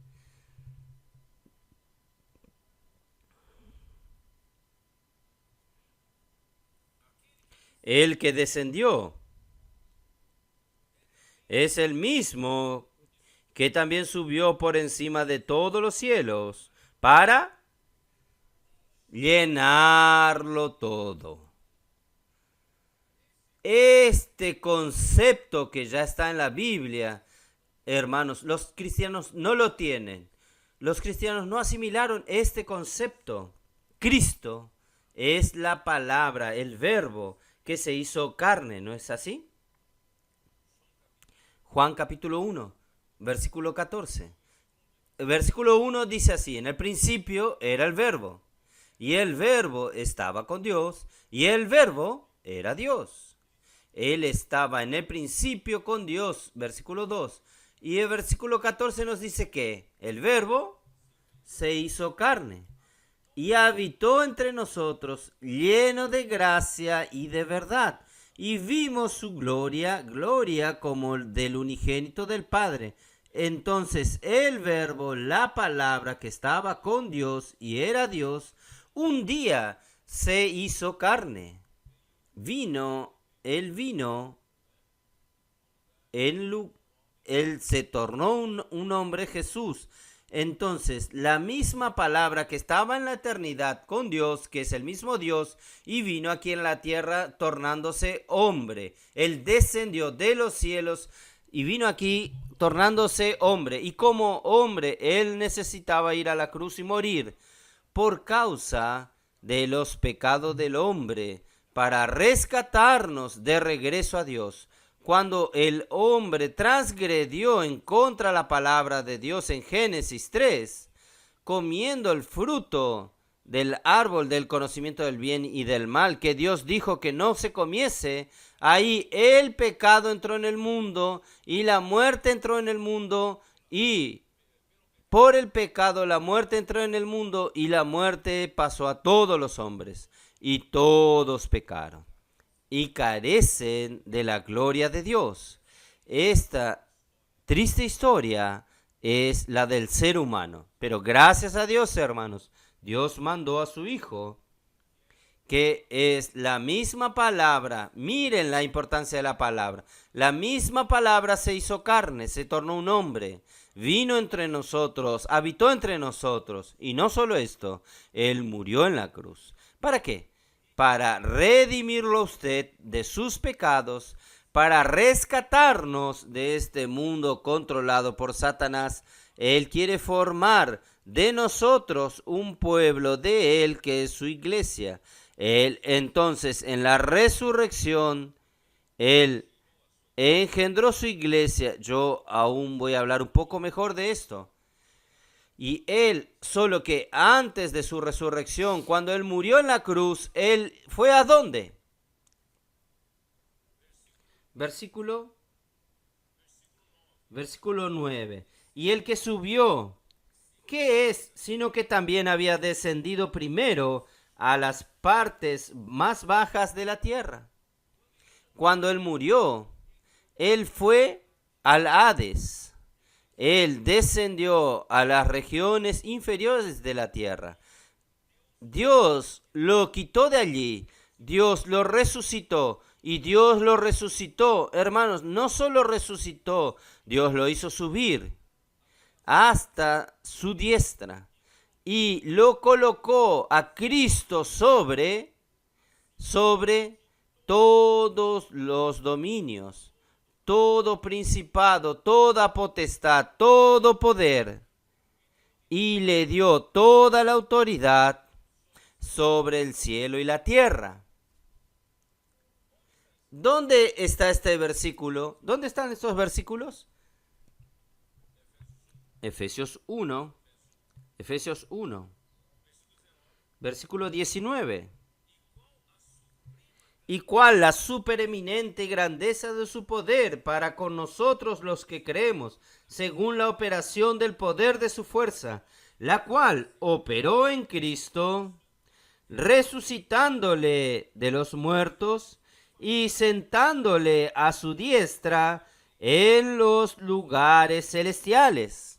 El que descendió es el mismo que también subió por encima de todos los cielos para llenarlo todo. Este concepto que ya está en la Biblia, hermanos, los cristianos no lo tienen. Los cristianos no asimilaron este concepto. Cristo es la palabra, el verbo que se hizo carne, ¿no es así? Juan capítulo 1, versículo 14. El versículo 1 dice así: en el principio era el verbo, y el verbo estaba con Dios, y el verbo era Dios. Él estaba en el principio con Dios, versículo 2. Y el versículo 14 nos dice que el verbo se hizo carne y habitó entre nosotros, lleno de gracia y de verdad. Y vimos su gloria, gloria como del unigénito del Padre. Entonces el verbo, la palabra que estaba con Dios y era Dios, un día se hizo carne. Él se tornó un hombre, Jesús. Entonces, la misma palabra que estaba en la eternidad con Dios, que es el mismo Dios, y vino aquí en la tierra tornándose hombre. Él descendió de los cielos y vino aquí tornándose hombre. Y como hombre, Él necesitaba ir a la cruz y morir por causa de los pecados del hombre, para rescatarnos de regreso a Dios. Cuando el hombre transgredió en contra de la palabra de Dios en Génesis 3, comiendo el fruto del árbol del conocimiento del bien y del mal, que Dios dijo que no se comiese, ahí el pecado entró en el mundo y la muerte entró en el mundo, y por el pecado la muerte entró en el mundo y la muerte pasó a todos los hombres. Y todos pecaron y carecen de la gloria de Dios. Esta triste historia es la del ser humano. Pero gracias a Dios, hermanos, Dios mandó a su Hijo, que es la misma palabra. Miren la importancia de la palabra. La misma palabra se hizo carne, se tornó un hombre, vino entre nosotros, habitó entre nosotros. Y no solo esto, Él murió en la cruz. ¿Para qué? Para redimirlo a usted de sus pecados, para rescatarnos de este mundo controlado por Satanás. Él quiere formar de nosotros un pueblo de Él, que es su iglesia. Él, entonces, en la resurrección, Él engendró su iglesia. Yo aún voy a hablar un poco mejor de esto. Y Él, solo que antes de su resurrección, cuando Él murió en la cruz, Él fue ¿a dónde? Versículo 9. Y el que subió, ¿qué es? Sino que también había descendido primero a las partes más bajas de la tierra. Cuando Él murió, Él fue al Hades. Él descendió a las regiones inferiores de la tierra. Dios lo quitó de allí. Dios lo resucitó y Dios lo resucitó. Hermanos, no solo resucitó, Dios lo hizo subir hasta su diestra y lo colocó a Cristo sobre todos los dominios, todo principado, toda potestad, todo poder, y le dio toda la autoridad sobre el cielo y la tierra. ¿Dónde está este versículo? ¿Dónde están estos versículos? Efesios 1, versículo 19. ¿Y cuál la supereminente grandeza de su poder para con nosotros los que creemos, según la operación del poder de su fuerza, la cual operó en Cristo, resucitándole de los muertos y sentándole a su diestra en los lugares celestiales?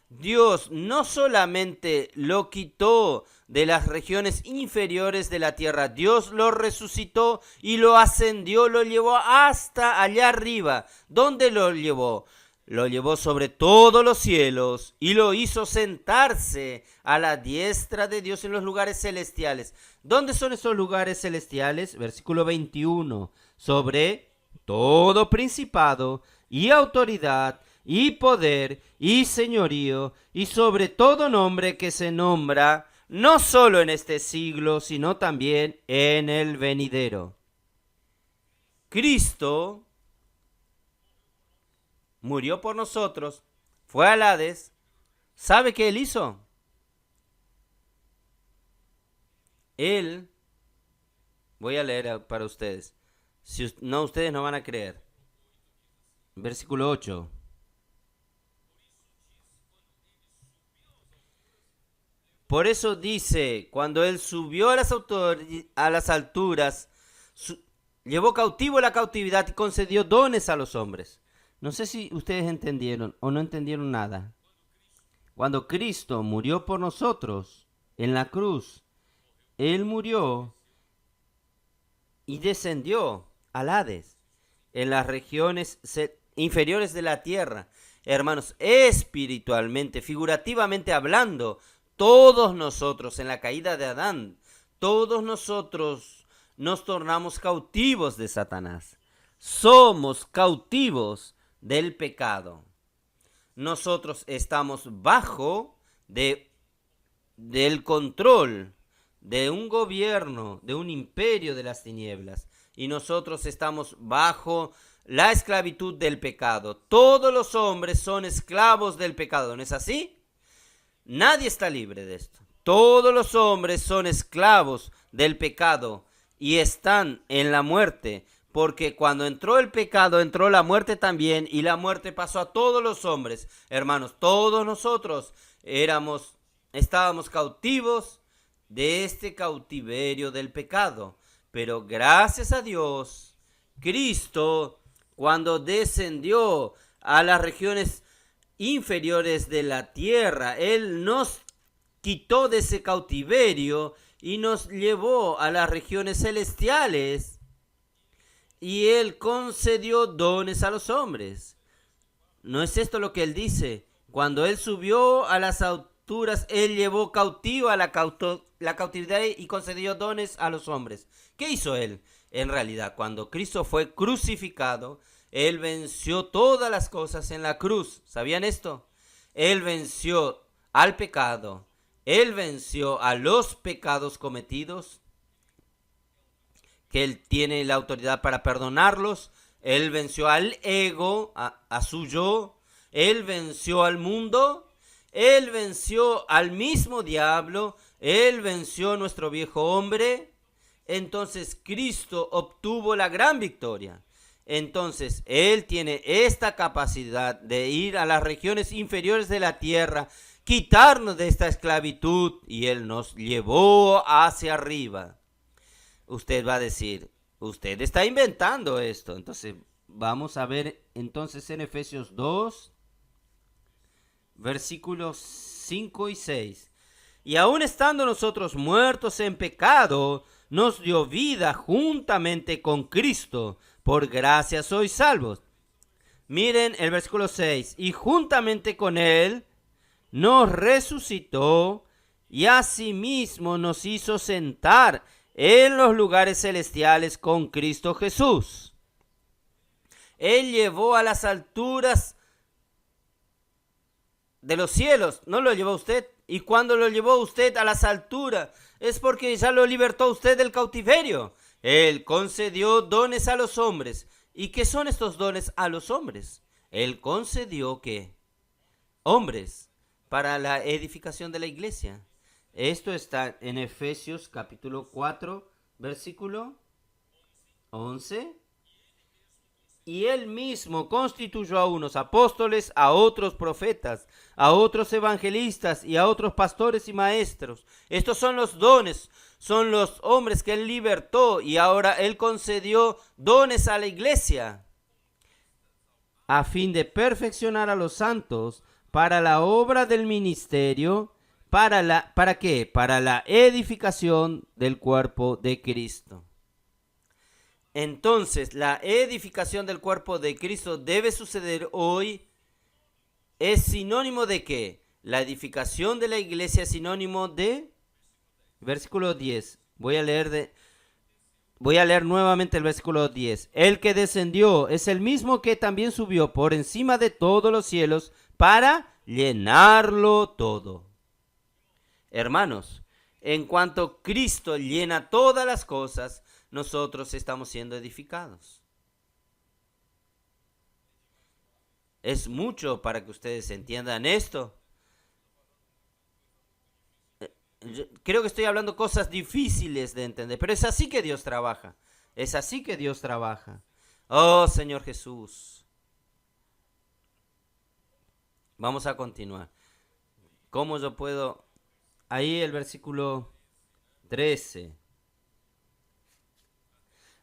Dios no solamente lo quitó de las regiones inferiores de la tierra, Dios lo resucitó y lo ascendió, lo llevó hasta allá arriba. ¿Dónde lo llevó? Lo llevó sobre todos los cielos y lo hizo sentarse a la diestra de Dios en los lugares celestiales. ¿Dónde son esos lugares celestiales? Versículo 21. Sobre todo principado y autoridad y poder y señorío y sobre todo nombre que se nombra no solo en este siglo, sino también en el venidero. Cristo murió por nosotros, fue al Hades. ¿Sabe qué él hizo? Él, voy a leer para ustedes, si no, ustedes no van a creer. Versículo 8. Por eso dice, cuando él subió a las alturas, llevó cautivo la cautividad y concedió dones a los hombres. No sé si ustedes entendieron o no entendieron nada. Cuando Cristo murió por nosotros en la cruz, él murió y descendió al Hades, en las regiones inferiores de la tierra. Hermanos, espiritualmente, figurativamente hablando, todos nosotros en la caída de Adán, todos nosotros nos tornamos cautivos de Satanás. Somos cautivos del pecado. Nosotros estamos bajo del control de un gobierno, de un imperio de las tinieblas. Y nosotros estamos bajo la esclavitud del pecado. Todos los hombres son esclavos del pecado, ¿no es así? Nadie está libre de esto. Todos los hombres son esclavos del pecado y están en la muerte, porque cuando entró el pecado, entró la muerte también, y la muerte pasó a todos los hombres. Hermanos, todos nosotros estábamos cautivos de este cautiverio del pecado. Pero gracias a Dios, Cristo, cuando descendió a las regiones inferiores de la tierra, Él nos quitó de ese cautiverio y nos llevó a las regiones celestiales, y Él concedió dones a los hombres. ¿No es esto lo que Él dice? Cuando Él subió a las alturas, Él llevó cautiva la cautividad y concedió dones a los hombres. ¿Qué hizo Él? En realidad, cuando Cristo fue crucificado, Él venció todas las cosas en la cruz. ¿Sabían esto? Él venció al pecado. Él venció a los pecados cometidos, que Él tiene la autoridad para perdonarlos. Él venció al ego, a su yo. Él venció al mundo. Él venció al mismo diablo. Él venció a nuestro viejo hombre. Entonces Cristo obtuvo la gran victoria. Entonces Él tiene esta capacidad de ir a las regiones inferiores de la tierra, quitarnos de esta esclavitud, y Él nos llevó hacia arriba. Usted va a decir, usted está inventando esto. Entonces vamos a ver entonces en Efesios 2, versículos 5 y 6. Y aun estando nosotros muertos en pecado, nos dio vida juntamente con Cristo. Por gracia sois salvos. Miren el versículo 6. Y juntamente con Él nos resucitó y asimismo nos hizo sentar en los lugares celestiales con Cristo Jesús. Él llevó a las alturas de los cielos, no lo llevó usted. Y cuando lo llevó usted a las alturas, es porque ya lo libertó usted del cautiverio. Él concedió dones a los hombres. ¿Y qué son estos dones a los hombres? Él concedió que hombres para la edificación de la iglesia. Esto está en Efesios capítulo 4, versículo 11. Y él mismo constituyó a unos apóstoles, a otros profetas, a otros evangelistas y a otros pastores y maestros. Estos son los dones, son los hombres que él libertó y ahora él concedió dones a la iglesia a fin de perfeccionar a los santos para la obra del ministerio. ¿Para qué? Para la edificación del cuerpo de Cristo. Entonces, la edificación del cuerpo de Cristo debe suceder hoy. ¿Es sinónimo de qué? La edificación de la iglesia es sinónimo de... Versículo 10. Voy a leer nuevamente el versículo 10. El que descendió es el mismo que también subió por encima de todos los cielos para llenarlo todo. Hermanos, en cuanto Cristo llena todas las cosas, nosotros estamos siendo edificados. Es mucho para que ustedes entiendan esto. Creo que estoy hablando cosas difíciles de entender, pero es así que Dios trabaja. Es así que Dios trabaja. Oh, Señor Jesús. Vamos a continuar. ¿Cómo yo puedo? Ahí el versículo 13.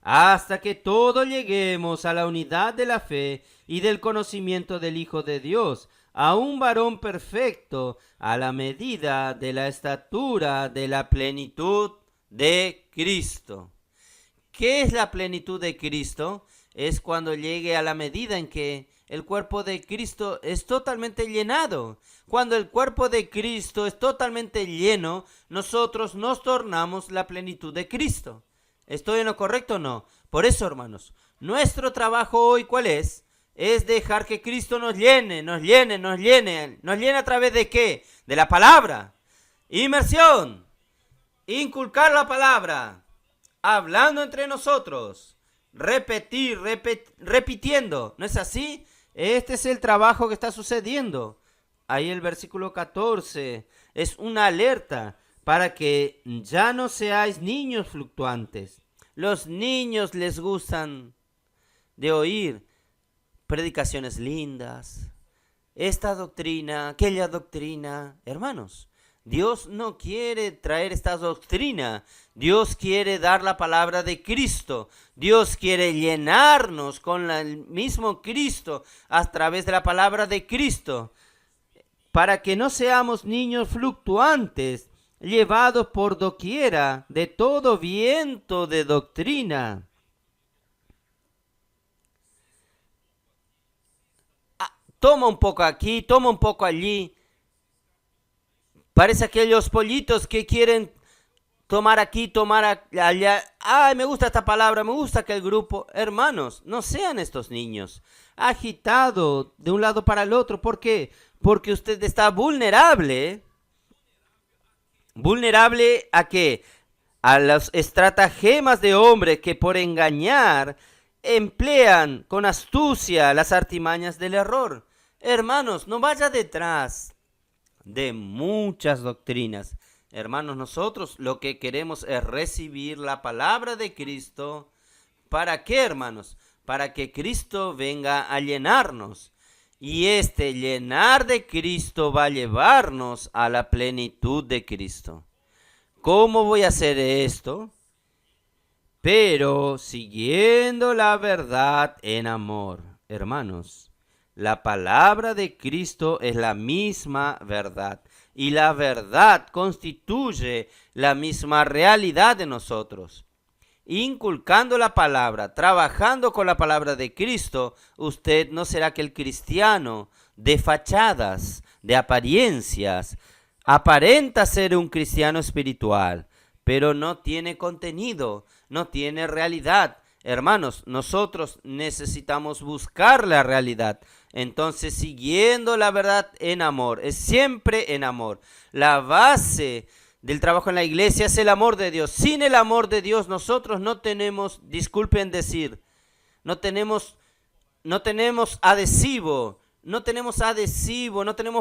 Hasta que todos lleguemos a la unidad de la fe y del conocimiento del Hijo de Dios, a un varón perfecto, a la medida de la estatura de la plenitud de Cristo. ¿Qué es la plenitud de Cristo? Es cuando llegue a la medida en que el cuerpo de Cristo es totalmente llenado. Cuando el cuerpo de Cristo es totalmente lleno, nosotros nos tornamos la plenitud de Cristo. ¿Estoy en lo correcto o no? Por eso, hermanos, nuestro trabajo hoy, ¿cuál es? Es dejar que Cristo nos llene. ¿Nos llena a través de qué? De la palabra. Inmersión. Inculcar la palabra. Hablando entre nosotros. Repitiendo. ¿No es así? Este es el trabajo que está sucediendo. Ahí el versículo 14 es una alerta para que ya no seáis niños fluctuantes. Los niños les gustan de oír predicaciones lindas, esta doctrina, aquella doctrina. Hermanos, Dios no quiere traer esta doctrina. Dios quiere dar la palabra de Cristo. Dios quiere llenarnos con el mismo Cristo a través de la palabra de Cristo, para que no seamos niños fluctuantes, llevados por doquiera de todo viento de doctrina. Toma un poco aquí, toma un poco allí. Parece aquellos pollitos que quieren tomar aquí, tomar allá. Ay, me gusta esta palabra, me gusta aquel grupo. Hermanos, no sean estos niños agitados de un lado para el otro. ¿Por qué? Porque usted está vulnerable. ¿Vulnerable a qué? A las estratagemas de hombres que por engañar emplean con astucia las artimañas del error. Hermanos, no vaya detrás de muchas doctrinas. Hermanos, nosotros lo que queremos es recibir la palabra de Cristo. ¿Para qué, hermanos? Para que Cristo venga a llenarnos. Y este llenar de Cristo va a llevarnos a la plenitud de Cristo. ¿Cómo voy a hacer esto? Pero siguiendo la verdad en amor. Hermanos, la palabra de Cristo es la misma verdad. y la verdad constituye la misma realidad de nosotros. Inculcando la palabra, trabajando con la palabra de Cristo, usted no será aquel cristiano de fachadas, de apariencias. Aparenta ser un cristiano espiritual, pero no tiene contenido, no tiene realidad. Hermanos, nosotros necesitamos buscar la realidad. Entonces, siguiendo la verdad en amor, es siempre en amor. La base del trabajo en la iglesia es el amor de Dios. Sin el amor de Dios nosotros no tenemos, disculpen decir, no tenemos adhesivo, no tenemos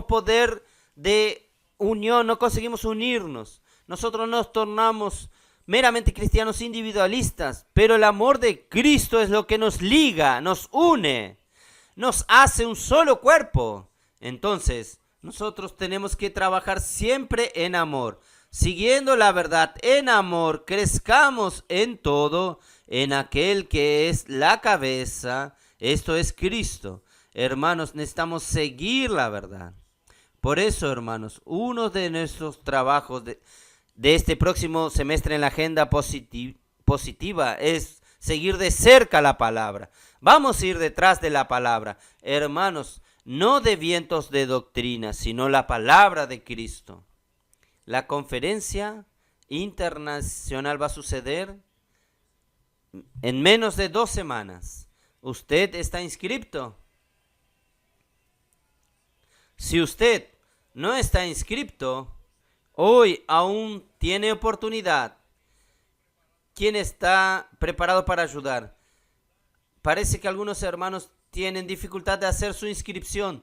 poder de unión, no conseguimos unirnos. Nosotros nos tornamos meramente cristianos individualistas, pero el amor de Cristo es lo que nos liga, nos une, nos hace un solo cuerpo. Entonces, nosotros tenemos que trabajar siempre en amor. Siguiendo la verdad en amor, crezcamos en todo, en aquel que es la cabeza, esto es Cristo. Hermanos, necesitamos seguir la verdad. Por eso, hermanos, uno de nuestros trabajos de este próximo semestre en la agenda positiva es seguir de cerca la palabra. Vamos a ir detrás de la palabra. Hermanos, no de vientos de doctrina, sino la palabra de Cristo. La conferencia internacional va a suceder en menos de 2 semanas. ¿Usted está inscrito? Si usted no está inscrito, hoy aún tiene oportunidad. ¿Quién está preparado para ayudar? Parece que algunos hermanos tienen dificultad de hacer su inscripción.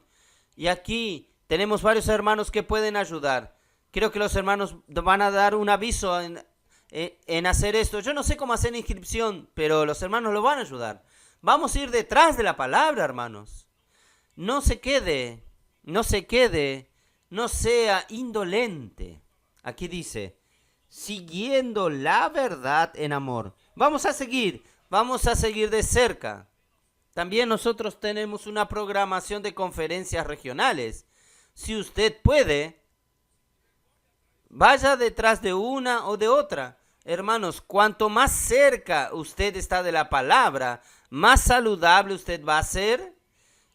Y aquí tenemos varios hermanos que pueden ayudar. Creo que los hermanos van a dar un aviso en hacer esto. Yo no sé cómo hacer la inscripción, pero los hermanos lo van a ayudar. Vamos a ir detrás de la palabra, hermanos. No se quede, no sea indolente. Aquí dice, siguiendo la verdad en amor. Vamos a seguir de cerca. También nosotros tenemos una programación de conferencias regionales. Si usted puede, vaya detrás de una o de otra. Hermanos, cuanto más cerca usted está de la palabra, más saludable usted va a ser,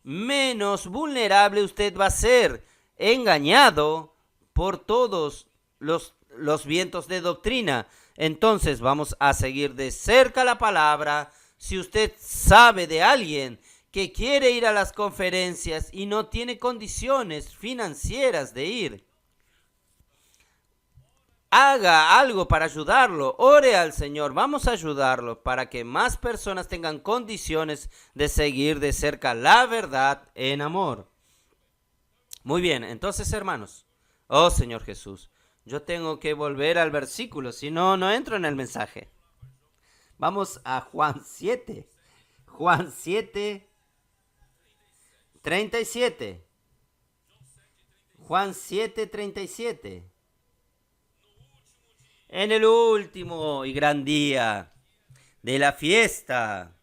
menos vulnerable usted va a ser, engañado por todos los vientos de doctrina. Entonces vamos a seguir de cerca la palabra. Si usted sabe de alguien que quiere ir a las conferencias y no tiene condiciones financieras de ir, haga algo para ayudarlo, ore al Señor, vamos a ayudarlo para que más personas tengan condiciones de seguir de cerca la verdad en amor. Muy bien, entonces hermanos, oh Señor Jesús, yo tengo que volver al versículo, si no, no entro en el mensaje. Vamos a Juan 7, 37. Juan 7, 37. En el último y gran día de la fiesta,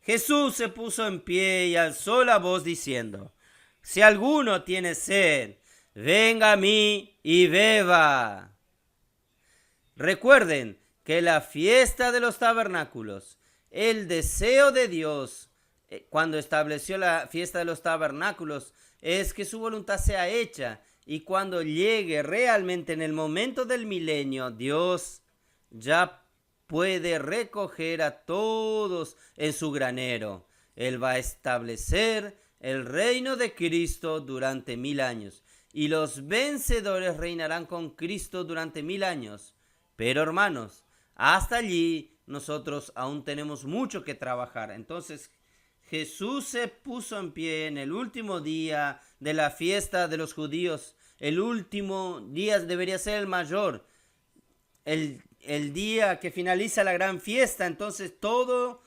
Jesús se puso en pie y alzó la voz diciendo, si alguno tiene sed, venga a mí y beba. Recuerden que la fiesta de los tabernáculos, el deseo de Dios, cuando estableció la fiesta de los tabernáculos, es que su voluntad sea hecha. Y cuando llegue realmente en el momento del milenio, Dios ya puede recoger a todos en su granero. Él va a establecer el reino de Cristo durante 1000 años. Y los vencedores reinarán con Cristo durante 1000 años. Pero hermanos, hasta allí nosotros aún tenemos mucho que trabajar. Entonces Jesús se puso en pie en el último día de la fiesta de los judíos. El último día debería ser el mayor, el día que finaliza la gran fiesta. Entonces todos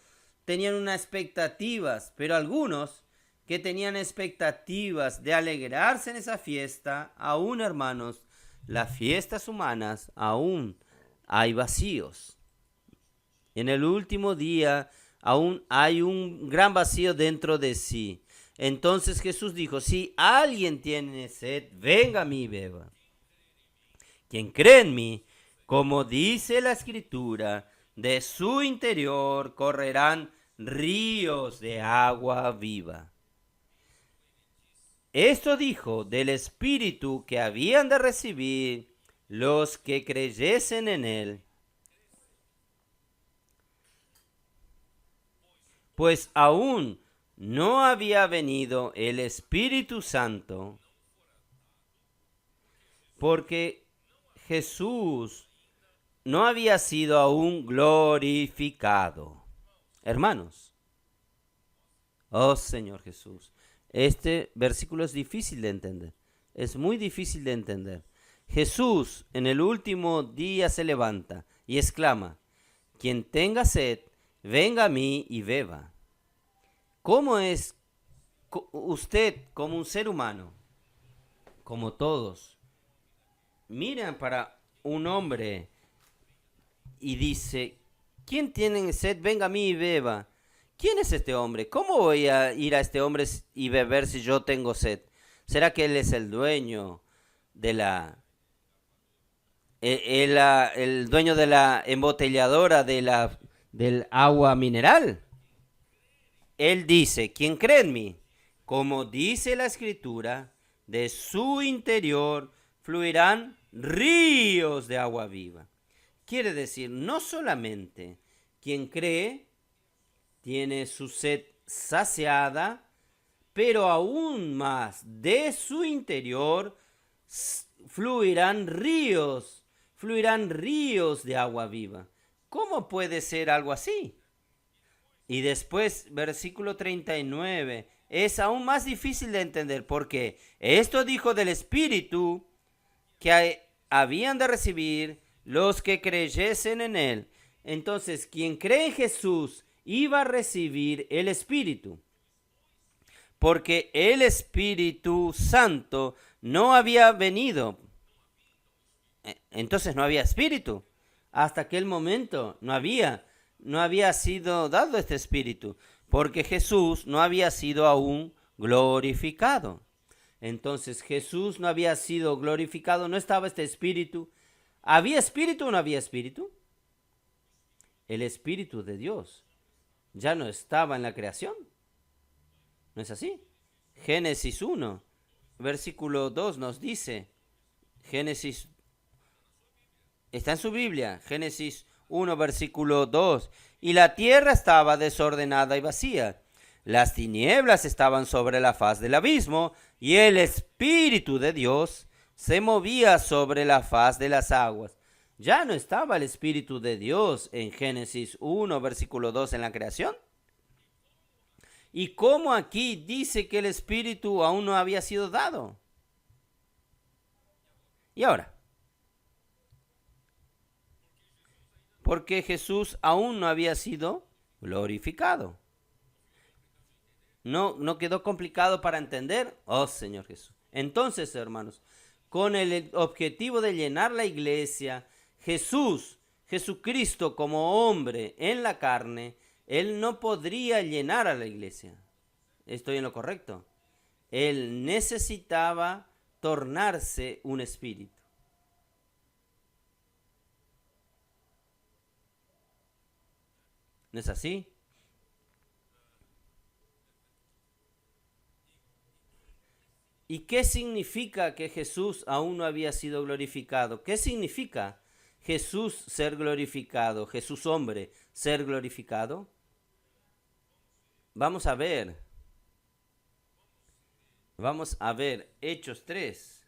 tenían unas expectativas, pero algunos que tenían expectativas de alegrarse en esa fiesta, aún hermanos, las fiestas humanas aún hay vacíos. En el último día aún hay un gran vacío dentro de sí. Entonces Jesús dijo, si alguien tiene sed, venga a mí y beba. Quien cree en mí, como dice la Escritura, de su interior correrán ríos de agua viva. Esto dijo del Espíritu que habían de recibir los que creyesen en él. Pues aún no había venido el Espíritu Santo, porque Jesús no había sido aún glorificado. Hermanos, oh Señor Jesús, este versículo es difícil de entender, es muy difícil de entender. Jesús en el último día se levanta y exclama: quien tenga sed, venga a mí y beba. ¿Cómo es usted como un ser humano, como todos, miran para un hombre y dice: ¿quién tiene sed? Venga a mí y beba? ¿Quién es este hombre? ¿Cómo voy a ir a este hombre y beber si yo tengo sed? ¿Será que él es el dueño de el dueño de la embotelladora del agua mineral? Él dice: quien cree en mí, como dice la Escritura, de su interior fluirán ríos de agua viva. Quiere decir, no solamente quien cree tiene su sed saciada, pero aún más de su interior fluirán ríos de agua viva. ¿Cómo puede ser algo así? Y después, versículo 39, es aún más difícil de entender, porque esto dijo del Espíritu que habían de recibir los que creyesen en él. Entonces, quien cree en Jesús iba a recibir el Espíritu, porque el Espíritu Santo no había venido. Entonces no había Espíritu. Hasta aquel momento no había sido dado este Espíritu, porque Jesús no había sido aún glorificado. Entonces Jesús no había sido glorificado, no estaba este Espíritu. ¿Había Espíritu o no había Espíritu? El Espíritu de Dios ya no estaba en la creación. ¿No es así? Génesis 1, versículo 2 nos dice, Génesis, está en su Biblia, Génesis 1, versículo 2, y la tierra estaba desordenada y vacía. Las tinieblas estaban sobre la faz del abismo, y el Espíritu de Dios se movía sobre la faz de las aguas. Ya no estaba el Espíritu de Dios en Génesis 1, versículo 2 en la creación. ¿Y cómo aquí dice que el Espíritu aún no había sido dado? Y ahora, porque Jesús aún no había sido glorificado. No quedó complicado para entender. Oh Señor Jesús. Entonces, hermanos, con el objetivo de llenar la iglesia, Jesucristo como hombre en la carne, él no podría llenar a la iglesia. ¿Estoy en lo correcto? Él necesitaba tornarse un espíritu. ¿No es así? ¿Y qué significa que Jesús aún no había sido glorificado? ¿Qué significa Jesús ser glorificado, Jesús hombre ser glorificado? Vamos a ver Hechos 3.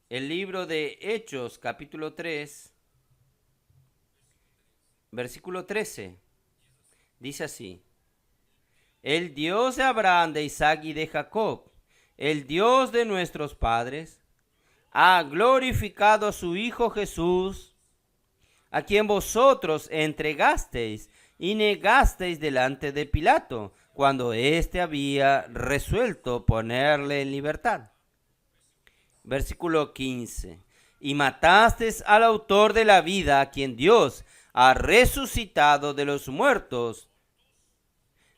El libro de Hechos, capítulo 3, versículo 13. Dice así: el Dios de Abraham, de Isaac y de Jacob, el Dios de nuestros padres, ha glorificado a su Hijo Jesús, a quien vosotros entregasteis y negasteis delante de Pilato, cuando éste había resuelto ponerle en libertad. Versículo 15. Y matasteis al autor de la vida, a quien Dios ha resucitado de los muertos,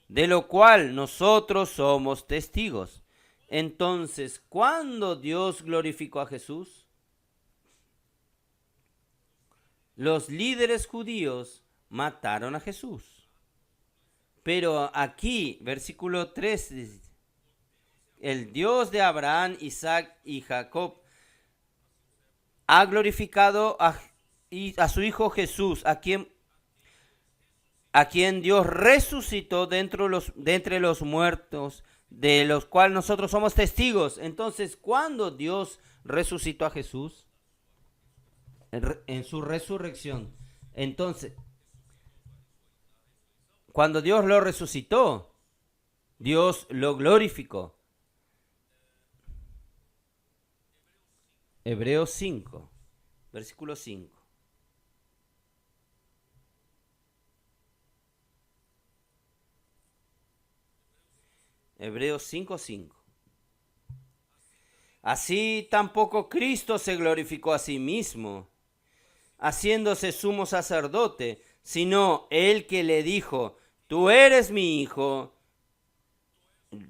de lo cual nosotros somos testigos. Entonces, ¿cuándo Dios glorificó a Jesús? los líderes judíos mataron a Jesús. Pero aquí, versículo 3, el Dios de Abraham, Isaac y Jacob ha glorificado a su Hijo Jesús, a quien Dios resucitó de entre los muertos, de los cuales nosotros somos testigos. Entonces, ¿cuándo Dios resucitó a Jesús? En su resurrección. Entonces, cuando Dios lo resucitó, Dios lo glorificó. Hebreos 5, versículo 5. Hebreos 5:5. Así tampoco Cristo se glorificó a sí mismo, haciéndose sumo sacerdote, sino el que le dijo: tú eres mi hijo,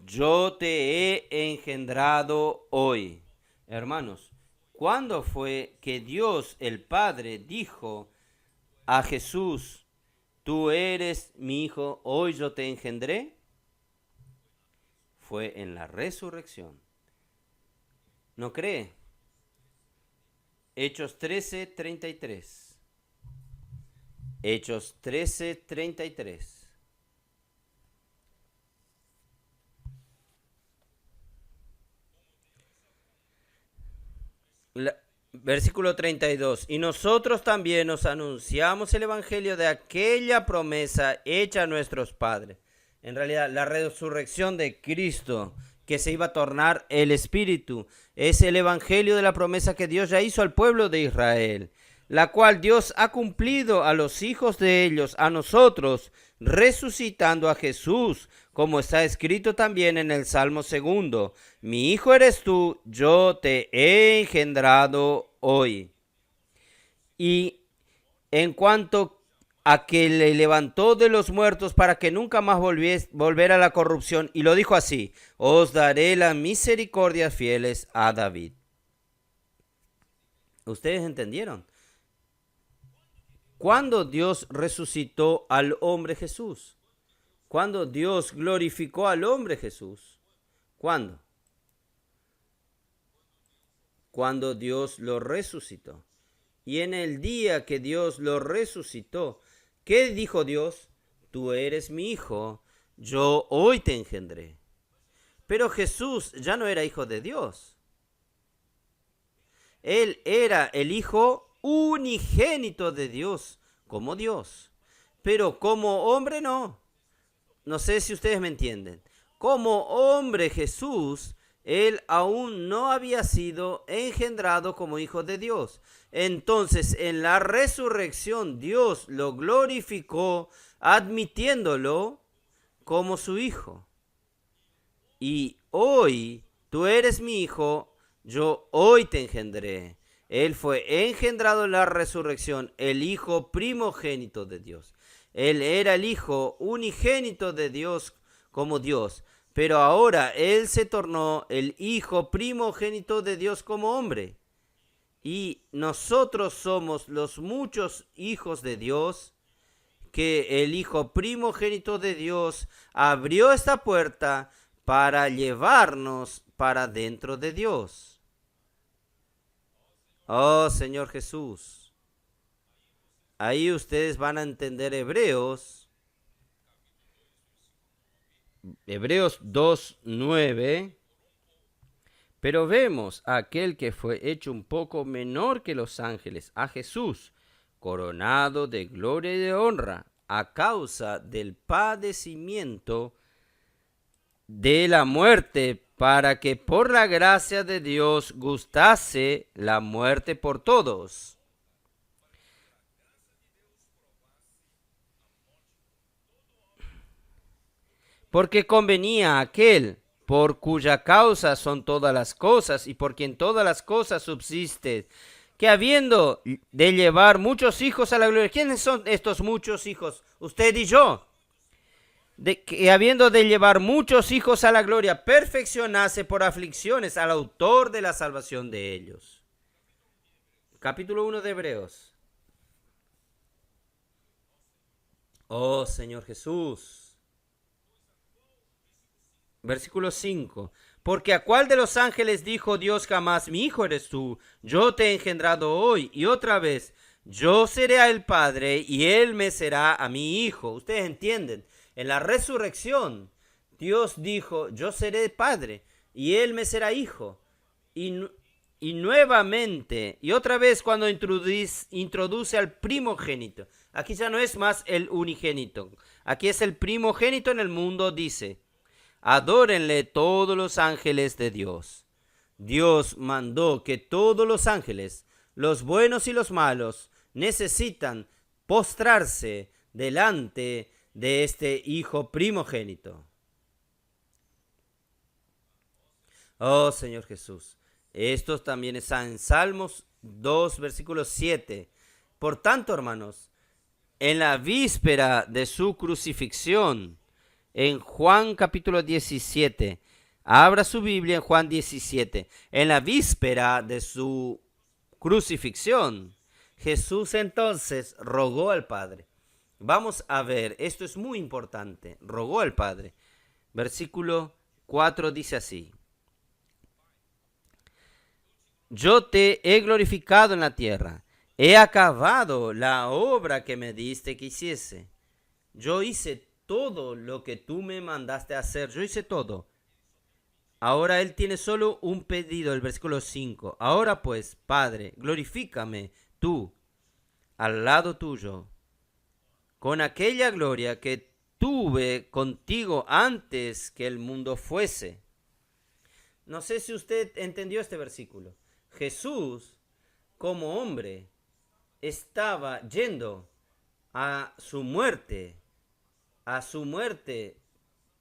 yo te he engendrado hoy. Hermanos, ¿cuándo fue que Dios el Padre dijo a Jesús: tú eres mi hijo, hoy yo te engendré? Fue en la resurrección. ¿No cree? Hechos 13:33. Hechos 13:33. Versículo 32. Y nosotros también os anunciamos el evangelio de aquella promesa hecha a nuestros padres. En realidad, la resurrección de Cristo, que se iba a tornar el Espíritu, es el evangelio de la promesa que Dios ya hizo al pueblo de Israel, la cual Dios ha cumplido a los hijos de ellos, a nosotros, resucitando a Jesús, como está escrito también en el Salmo 2: mi hijo eres tú, yo te he engendrado hoy. Y en cuanto a que le levantó de los muertos para que nunca más volviera a la corrupción, y lo dijo así: os daré las misericordias fieles a David. ¿Ustedes entendieron? ¿Cuándo Dios resucitó al hombre Jesús? ¿Cuándo Dios glorificó al hombre Jesús? ¿Cuándo? Cuando Dios lo resucitó. Y en el día que Dios lo resucitó, ¿qué dijo Dios? Tú eres mi hijo, yo hoy te engendré. Pero Jesús ya no era hijo de Dios. Él era el hijo unigénito de Dios, como Dios. Pero como hombre no. No sé si ustedes me entienden. Como hombre Jesús, él aún no había sido engendrado como hijo de Dios. Entonces, en la resurrección, Dios lo glorificó, admitiéndolo como su hijo. Y hoy, tú eres mi hijo, yo hoy te engendré. Él fue engendrado en la resurrección, el hijo primogénito de Dios. Él era el hijo unigénito de Dios como Dios. Pero ahora él se tornó el hijo primogénito de Dios como hombre. Y nosotros somos los muchos hijos de Dios, que el hijo primogénito de Dios abrió esta puerta para llevarnos para dentro de Dios. Oh Señor Jesús. Ahí ustedes van a entender Hebreos 2:9. Pero vemos a aquel que fue hecho un poco menor que los ángeles, a Jesús, coronado de gloria y de honra, a causa del padecimiento de la muerte, para que por la gracia de Dios gustase la muerte por todos. Porque convenía a aquel por cuya causa son todas las cosas y por quien todas las cosas subsisten, que habiendo de llevar muchos hijos a la gloria. ¿Quiénes son estos muchos hijos? Usted y yo. Que habiendo de llevar muchos hijos a la gloria, perfeccionase por aflicciones al autor de la salvación de ellos. Capítulo 1 de Hebreos. Oh Señor Jesús. Versículo 5. Porque a cuál de los ángeles dijo Dios jamás, mi hijo eres tú, yo te he engendrado hoy, y otra vez, yo seré a el Padre y él me será a mi hijo. Ustedes entienden, en la resurrección, Dios dijo, yo seré Padre y él me será hijo. Y, y nuevamente, y otra vez cuando introduce al primogénito, aquí ya no es más el unigénito, aquí es el primogénito en el mundo, dice, adórenle todos los ángeles de Dios. Dios mandó que todos los ángeles, los buenos y los malos, necesitan postrarse delante de este Hijo primogénito. Oh Señor Jesús, esto también está en Salmos 2, versículo 7. Por tanto, hermanos, en la víspera de su crucifixión, en Juan capítulo 17, abra su Biblia en Juan 17, en la víspera de su crucifixión, Jesús entonces rogó al Padre. Vamos a ver, esto es muy importante, rogó al Padre. Versículo 4 dice así: yo te he glorificado en la tierra, he acabado la obra que me diste que hiciese. Yo hice todo lo que tú me mandaste hacer, yo hice todo. Ahora él tiene solo un pedido, el versículo 5. Ahora pues, Padre, glorifícame tú al lado tuyo, con aquella gloria que tuve contigo antes que el mundo fuese. No sé si usted entendió este versículo. Jesús, como hombre, estaba yendo a su muerte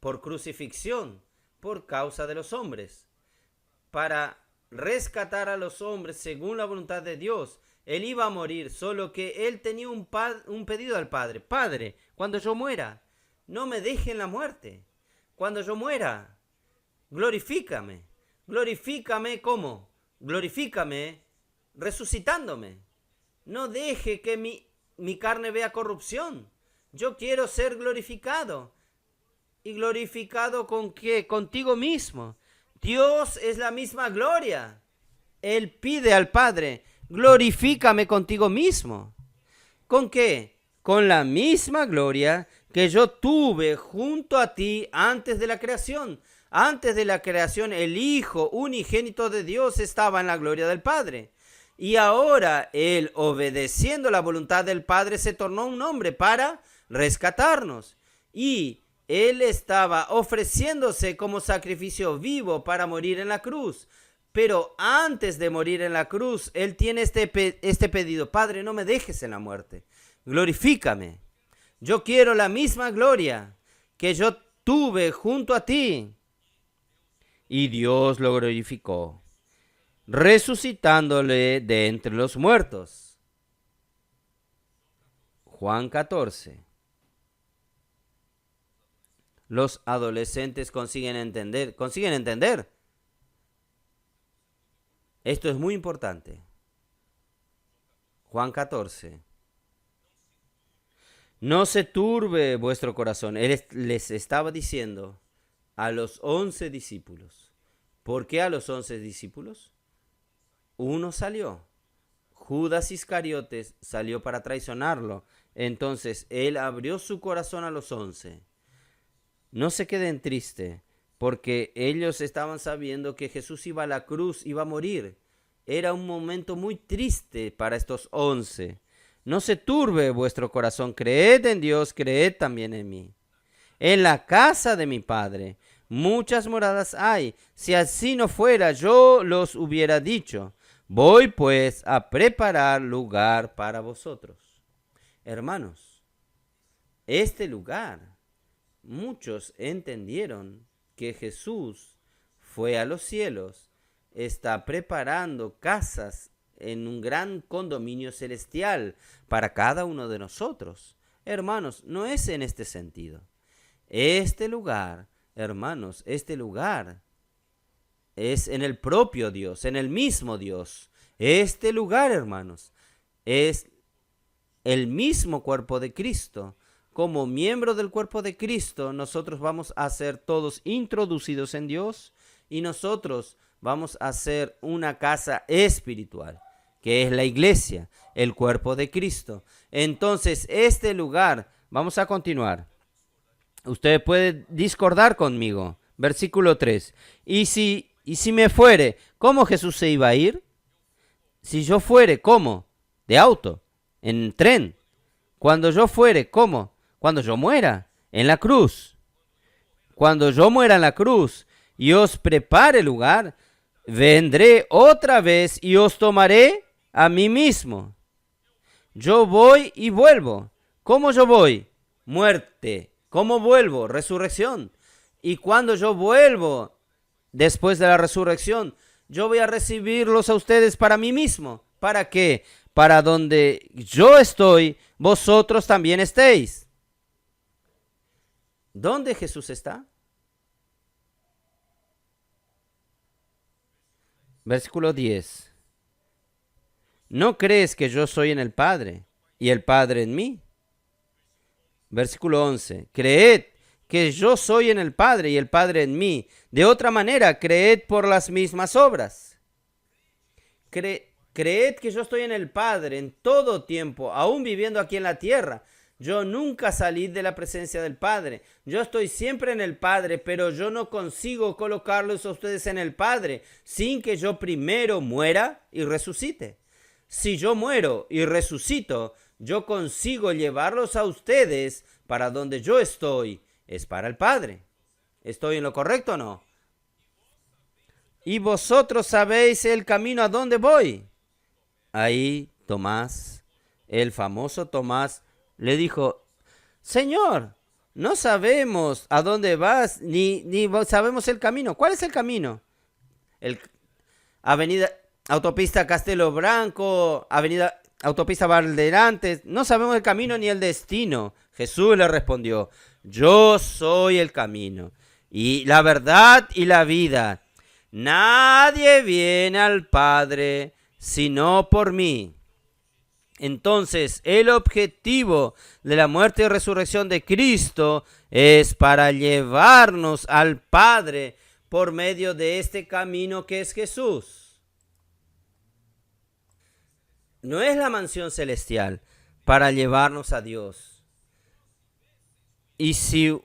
por crucifixión, por causa de los hombres, para rescatar a los hombres según la voluntad de Dios. Él iba a morir, solo que él tenía un pedido al Padre. Padre, cuando yo muera, no me deje en la muerte. Cuando yo muera, glorifícame. Glorifícame, ¿cómo? Glorifícame resucitándome. No deje que mi carne vea corrupción. Yo quiero ser glorificado. ¿Y glorificado con qué? Contigo mismo. Dios es la misma gloria. Él pide al Padre, glorifícame contigo mismo. ¿Con qué? Con la misma gloria que yo tuve junto a ti antes de la creación. Antes de la creación, el Hijo unigénito de Dios estaba en la gloria del Padre. Y ahora Él, obedeciendo la voluntad del Padre, se tornó un hombre para rescatarnos. Y Él estaba ofreciéndose como sacrificio vivo para morir en la cruz. Pero antes de morir en la cruz, Él tiene este pedido: Padre, no me dejes en la muerte. Glorifícame. Yo quiero la misma gloria que yo tuve junto a ti. Y Dios lo glorificó, resucitándole de entre los muertos. Juan 14. Los adolescentes consiguen entender. Esto es muy importante. Juan 14. No se turbe vuestro corazón. Él les estaba diciendo a los 11 discípulos. ¿Por qué a los 11 discípulos? Uno salió. Judas Iscariotes salió para traicionarlo. Entonces él abrió su corazón a los 11. No se queden tristes, porque ellos estaban sabiendo que Jesús iba a la cruz, iba a morir. Era un momento muy triste para estos 11. No se turbe vuestro corazón, creed en Dios, creed también en mí. En la casa de mi Padre muchas moradas hay. Si así no fuera, yo los hubiera dicho. Voy pues a preparar lugar para vosotros. Hermanos, este lugar, muchos entendieron que Jesús fue a los cielos, está preparando casas en un gran condominio celestial para cada uno de nosotros. Hermanos, no es en este sentido. Este lugar, hermanos, este lugar es en el propio Dios, en el mismo Dios. Este lugar, hermanos, es el mismo cuerpo de Cristo. como miembros del cuerpo de Cristo, nosotros vamos a ser todos introducidos en Dios y nosotros vamos a ser una casa espiritual, que es la iglesia, el cuerpo de Cristo. Entonces, este lugar, vamos a continuar. Usted puede discordar conmigo. Versículo 3. Y si me fuere, ¿cómo Jesús se iba a ir? Si yo fuere, ¿cómo? De auto, en tren. Cuando yo fuere, ¿cómo? Cuando yo muera, en la cruz. Cuando yo muera en la cruz y os prepare lugar, vendré otra vez y os tomaré a mí mismo. Yo voy y vuelvo. ¿Cómo yo voy? Muerte. ¿Cómo vuelvo? Resurrección. Y cuando yo vuelvo, después de la resurrección, yo voy a recibirlos a ustedes para mí mismo. ¿Para qué? Para donde yo estoy, vosotros también estéis. ¿Dónde Jesús está? Versículo 10. ¿No crees que yo soy en el Padre y el Padre en mí? Versículo 11. Creed que yo soy en el Padre y el Padre en mí. De otra manera, creed por las mismas obras. Creed que yo estoy en el Padre en todo tiempo, aún viviendo aquí en la tierra. Yo nunca salí de la presencia del Padre. Yo estoy siempre en el Padre, pero yo no consigo colocarlos a ustedes en el Padre sin que yo primero muera y resucite. Si yo muero y resucito, yo consigo llevarlos a ustedes para donde yo estoy. Es para el Padre. ¿Estoy en lo correcto o no? Y vosotros sabéis el camino a dónde voy. Ahí Tomás, el famoso Tomás, le dijo: Señor, no sabemos a dónde vas, ni sabemos el camino. ¿Cuál es el camino? Autopista Castelo Branco, Autopista Banderantes. No sabemos el camino ni el destino. Jesús le respondió: yo soy el camino, y la verdad y la vida. Nadie viene al Padre sino por mí. Entonces, el objetivo de la muerte y resurrección de Cristo es para llevarnos al Padre por medio de este camino que es Jesús. No es la mansión celestial para llevarnos a Dios. Y si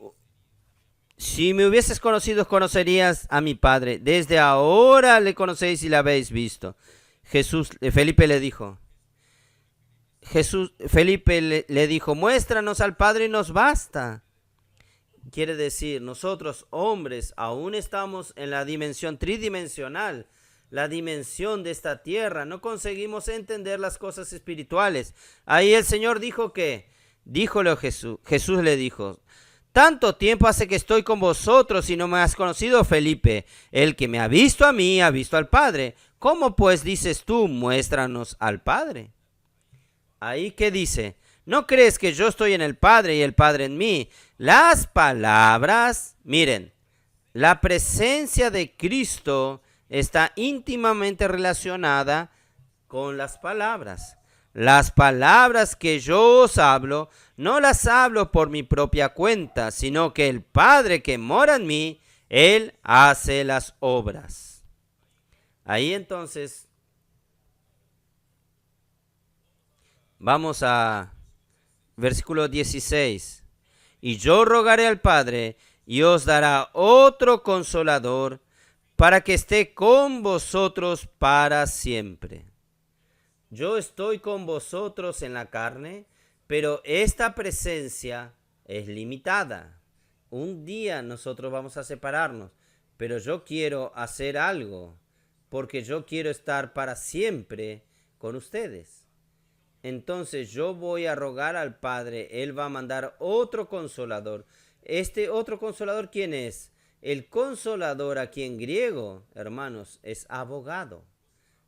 me hubieses conocido, conocerías a mi Padre. Desde ahora le conocéis y le habéis visto. Felipe le dijo, muéstranos al Padre y nos basta. Quiere decir, nosotros hombres aún estamos en la dimensión tridimensional, la dimensión de esta tierra. No conseguimos entender las cosas espirituales. Ahí el Señor dijo Jesús le dijo: tanto tiempo hace que estoy con vosotros y no me has conocido, Felipe. El que me ha visto a mí, ha visto al Padre. ¿Cómo pues dices tú, muéstranos al Padre? Ahí que dice: ¿no crees que yo estoy en el Padre y el Padre en mí? Las palabras, miren, la presencia de Cristo está íntimamente relacionada con las palabras. Las palabras que yo os hablo, no las hablo por mi propia cuenta, sino que el Padre que mora en mí, Él hace las obras. Ahí entonces, vamos a versículo 16. Y yo rogaré al Padre, y os dará otro consolador, para que esté con vosotros para siempre. Yo estoy con vosotros en la carne, pero esta presencia es limitada. Un día nosotros vamos a separarnos, pero yo quiero hacer algo, porque yo quiero estar para siempre con ustedes. Entonces yo voy a rogar al Padre, Él va a mandar otro consolador. Este otro consolador, ¿quién es? El consolador aquí en griego, hermanos, es abogado.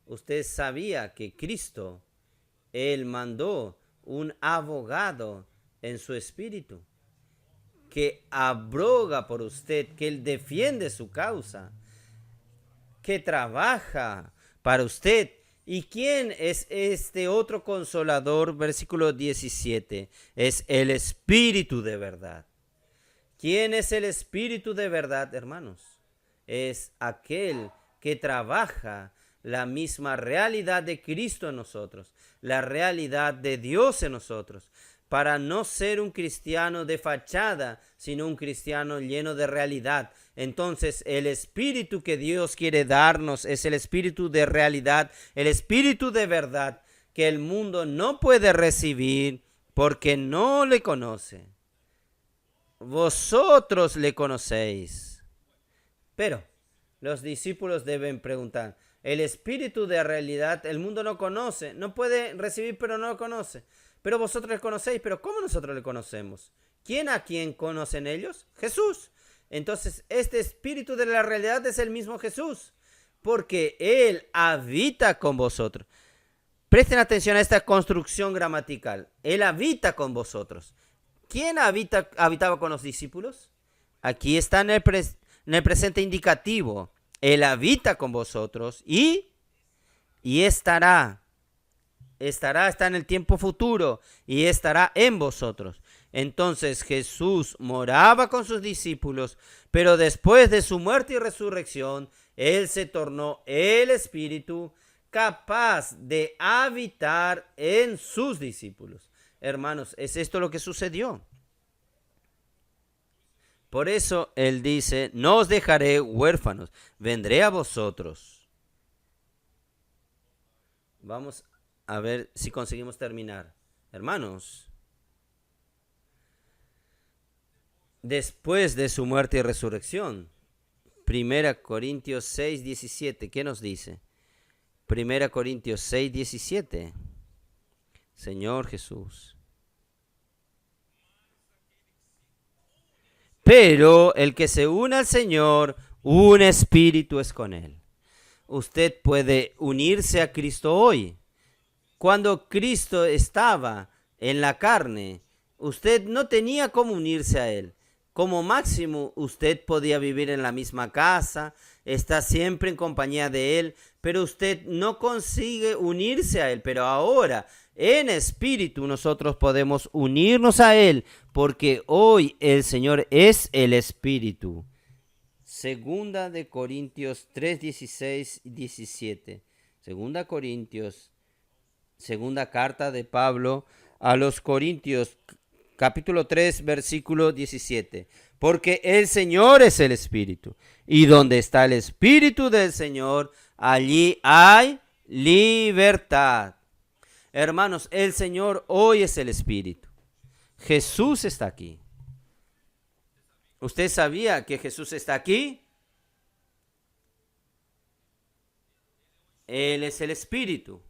Usted sabía que Cristo, Él mandó un abogado en su espíritu, que abroga por usted, que Él defiende su causa, que trabaja para usted ¿Y quién es este otro consolador? Versículo 17. Es el Espíritu de verdad. ¿Quién es el Espíritu de verdad, hermanos? Es aquel que trabaja la misma realidad de Cristo en nosotros, la realidad de Dios en nosotros, para no ser un cristiano de fachada, sino un cristiano lleno de realidad. Entonces, el espíritu que Dios quiere darnos es el espíritu de realidad, el espíritu de verdad, que el mundo no puede recibir porque no le conoce. Vosotros le conocéis. Pero los discípulos deben preguntar, el espíritu de realidad el mundo no conoce, no puede recibir pero no lo conoce. Pero vosotros le conocéis, pero ¿cómo nosotros le conocemos? ¿Quién a quién conocen ellos? Jesús. Entonces, este espíritu de la realidad es el mismo Jesús, porque Él habita con vosotros. Presten atención a esta construcción gramatical. Él habita con vosotros. ¿Quién habitaba con los discípulos? Aquí está en el presente indicativo. Él habita con vosotros y estará. Está en el tiempo futuro y estará en vosotros. Entonces Jesús moraba con sus discípulos, pero después de su muerte y resurrección, Él se tornó el Espíritu capaz de habitar en sus discípulos. Hermanos, es esto lo que sucedió. Por eso Él dice, no os dejaré huérfanos, vendré a vosotros. Vamos a ver si conseguimos terminar. Hermanos, después de su muerte y resurrección, 1 Corintios 6, 17, ¿qué nos dice? 1 Corintios 6, 17. Señor Jesús. Pero el que se une al Señor, un espíritu es con Él. Usted puede unirse a Cristo hoy. Cuando Cristo estaba en la carne, usted no tenía cómo unirse a Él. Como máximo, usted podía vivir en la misma casa, está siempre en compañía de Él, pero usted no consigue unirse a Él. Pero ahora, en espíritu, nosotros podemos unirnos a Él, porque hoy el Señor es el Espíritu. Segunda de Corintios 3, 16 y 17. Segunda Corintios, segunda carta de Pablo a los Corintios, capítulo 3, versículo 17. Porque el Señor es el Espíritu, y donde está el Espíritu del Señor, allí hay libertad. Hermanos, el Señor hoy es el Espíritu. Jesús está aquí. ¿Usted sabía que Jesús está aquí? Él es el Espíritu.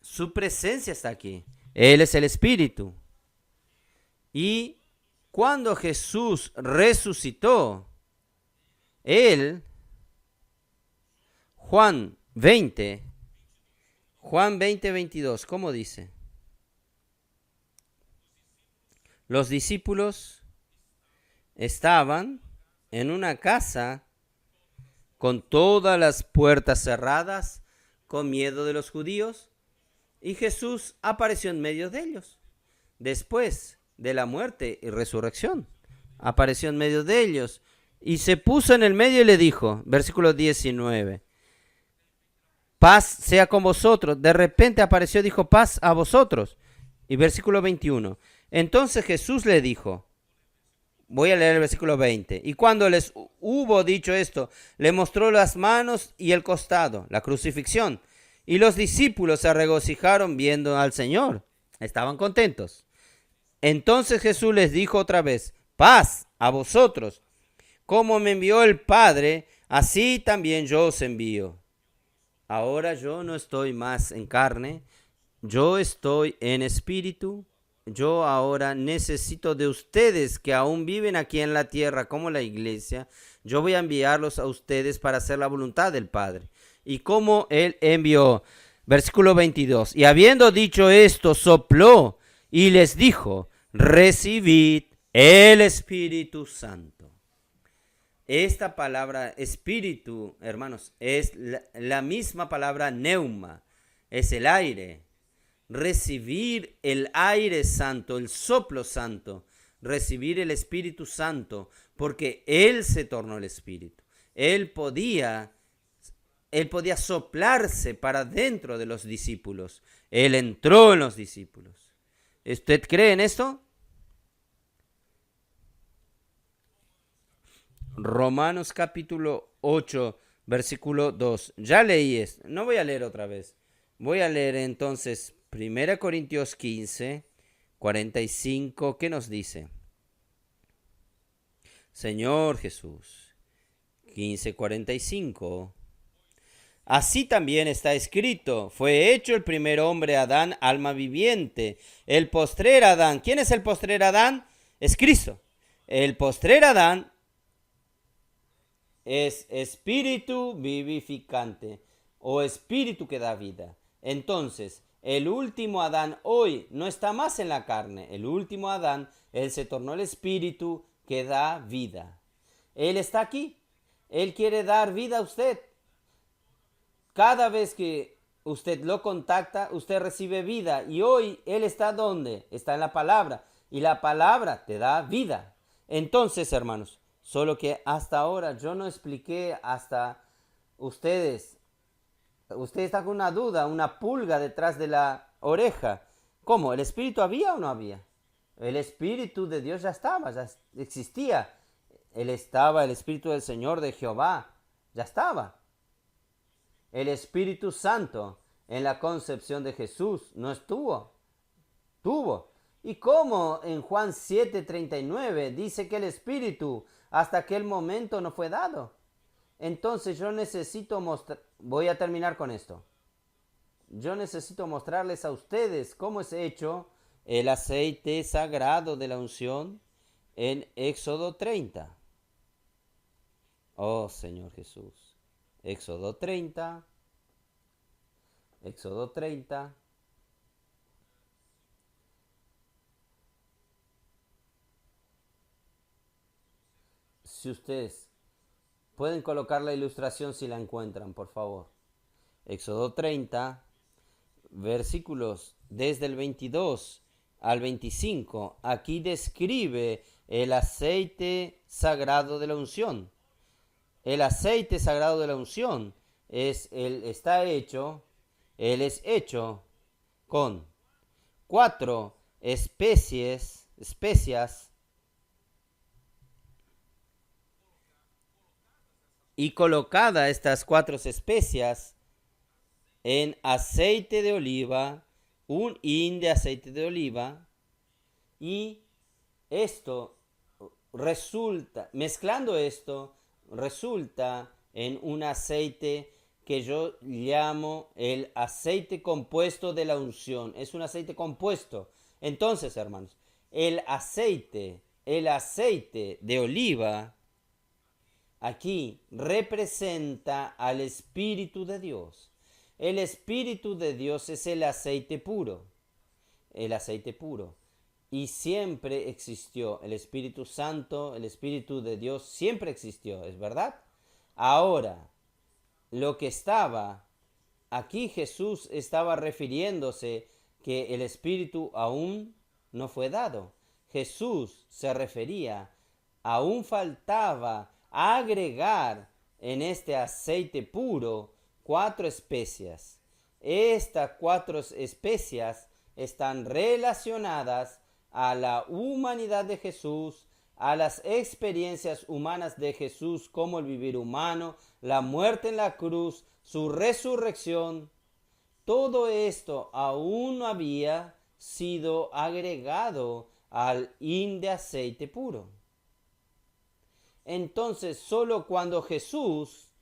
Su presencia está aquí. Él es el Espíritu. Y cuando Jesús resucitó, Él, Juan 20, 22, ¿cómo dice? Los discípulos estaban en una casa con todas las puertas cerradas, con miedo de los judíos, y Jesús apareció en medio de ellos. Después de la muerte y resurrección, apareció en medio de ellos y se puso en el medio y le dijo, versículo 19, paz sea con vosotros. De repente apareció y dijo, paz a vosotros. Y versículo 21, entonces Jesús le dijo, voy a leer el versículo 20. Y cuando les hubo dicho esto, le mostró las manos y el costado, la crucifixión. Y los discípulos se regocijaron viendo al Señor. Estaban contentos. Entonces Jesús les dijo otra vez, paz a vosotros. Como me envió el Padre, así también yo os envío. Ahora yo no estoy más en carne, yo estoy en espíritu. Yo ahora necesito de ustedes que aún viven aquí en la tierra como la iglesia. Yo voy a enviarlos a ustedes para hacer la voluntad del Padre. Y como Él envió, versículo 22, y habiendo dicho esto, sopló y les dijo, recibid el Espíritu Santo. Esta palabra espíritu, hermanos, es la misma palabra neuma, es el aire. Recibir el aire santo, el soplo santo, recibir el Espíritu Santo, porque Él se tornó el Espíritu. Él podía soplarse para dentro de los discípulos. Él entró en los discípulos. ¿Usted cree en esto? Romanos capítulo 8, versículo 2. Ya leí esto. No voy a leer otra vez. Voy a leer entonces 1 Corintios 15, 45. ¿Qué nos dice? Señor Jesús. 15, 45. Así también está escrito, fue hecho el primer hombre Adán, alma viviente. El postrer Adán, ¿quién es el postrer Adán? Es Cristo. El postrer Adán es espíritu vivificante o espíritu que da vida. Entonces, el último Adán hoy no está más en la carne. El último Adán, él se tornó el espíritu que da vida. Él está aquí. Él quiere dar vida a usted. Cada vez que usted lo contacta, usted recibe vida. Y hoy Él está ¿dónde? Está en la palabra. Y la palabra te da vida. Entonces, hermanos, solo que hasta ahora yo no expliqué hasta ustedes. Usted está con una duda, una pulga detrás de la oreja. ¿Cómo? ¿El Espíritu había o no había? El Espíritu de Dios ya estaba, ya existía. Él estaba, el Espíritu del Señor, de Jehová, ya estaba. El Espíritu Santo en la concepción de Jesús no estuvo, tuvo. ¿Y cómo en Juan 7:39 dice que el Espíritu hasta aquel momento no fue dado? Entonces yo necesito mostrar, voy a terminar con esto. Yo necesito mostrarles a ustedes cómo es hecho el aceite sagrado de la unción en Éxodo 30. Oh Señor Jesús. Éxodo 30. Éxodo 30. Si ustedes pueden colocar la ilustración si la encuentran, por favor. Éxodo 30, versículos desde el 22 al 25. Aquí describe el aceite sagrado de la unción. El aceite sagrado de la unción él es hecho con 4 especias y colocada estas 4 especias en aceite de oliva, un hin de aceite de oliva, y esto mezclando esto, resulta en un aceite que yo llamo el aceite compuesto de la unción. Es un aceite compuesto. Entonces, hermanos, el aceite de oliva aquí representa al Espíritu de Dios. El Espíritu de Dios es el aceite puro. El aceite puro. Y siempre existió el Espíritu Santo, el Espíritu de Dios siempre existió, ¿es verdad? Ahora, lo que estaba, aquí Jesús estaba refiriéndose que el Espíritu aún no fue dado. Jesús se refería, aún faltaba agregar en este aceite puro 4 especias. Estas 4 especias están relacionadas a la humanidad de Jesús, a las experiencias humanas de Jesús, como el vivir humano, la muerte en la cruz, su resurrección. Todo esto aún no había sido agregado al hin de aceite puro. Entonces, solo cuando Jesús,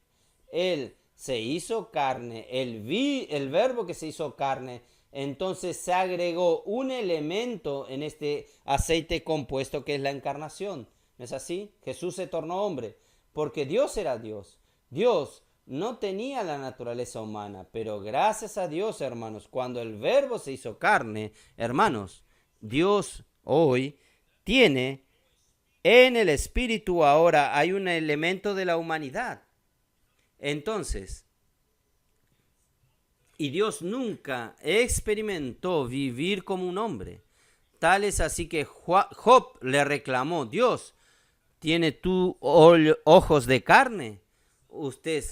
Él se hizo carne, el verbo que se hizo carne, entonces se agregó un elemento en este aceite compuesto que es la encarnación. ¿No es así? Jesús se tornó hombre, porque Dios era Dios. Dios no tenía la naturaleza humana, pero gracias a Dios, hermanos, cuando el verbo se hizo carne, hermanos, Dios hoy tiene En el Espíritu ahora hay un elemento de la humanidad. Entonces, y Dios nunca experimentó vivir como un hombre. Tal es así que Job le reclamó: Dios, ¿tiene tú ojos de carne? Usted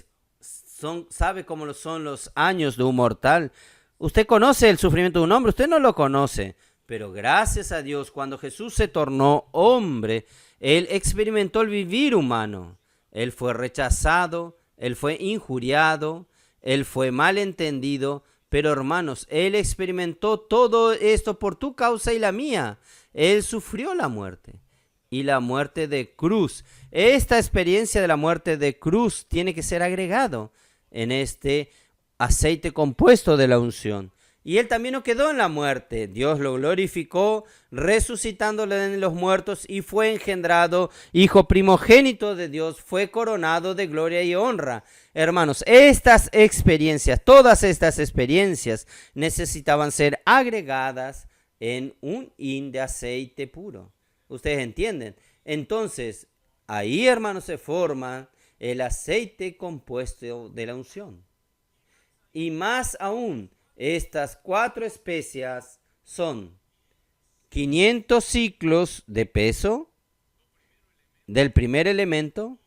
sabe cómo son los años de un mortal. Usted conoce el sufrimiento de un hombre, usted no lo conoce. Pero gracias a Dios, cuando Jesús se tornó hombre, Él experimentó el vivir humano. Él fue rechazado, Él fue injuriado, Él fue malentendido. Pero hermanos, Él experimentó todo esto por tu causa y la mía. Él sufrió la muerte. Y la muerte de cruz. Esta experiencia de la muerte de cruz tiene que ser agregado en este aceite compuesto de la unción. Y él también no quedó en la muerte. Dios lo glorificó, resucitándole de los muertos, y fue engendrado hijo primogénito de Dios, fue coronado de gloria y honra. Hermanos, estas experiencias, todas estas experiencias necesitaban ser agregadas en un hin de aceite puro. ¿Ustedes entienden? Entonces, ahí, hermanos, se forma el aceite compuesto de la unción. Y más aún, estas 4 especias son 500 ciclos de peso del primer elemento,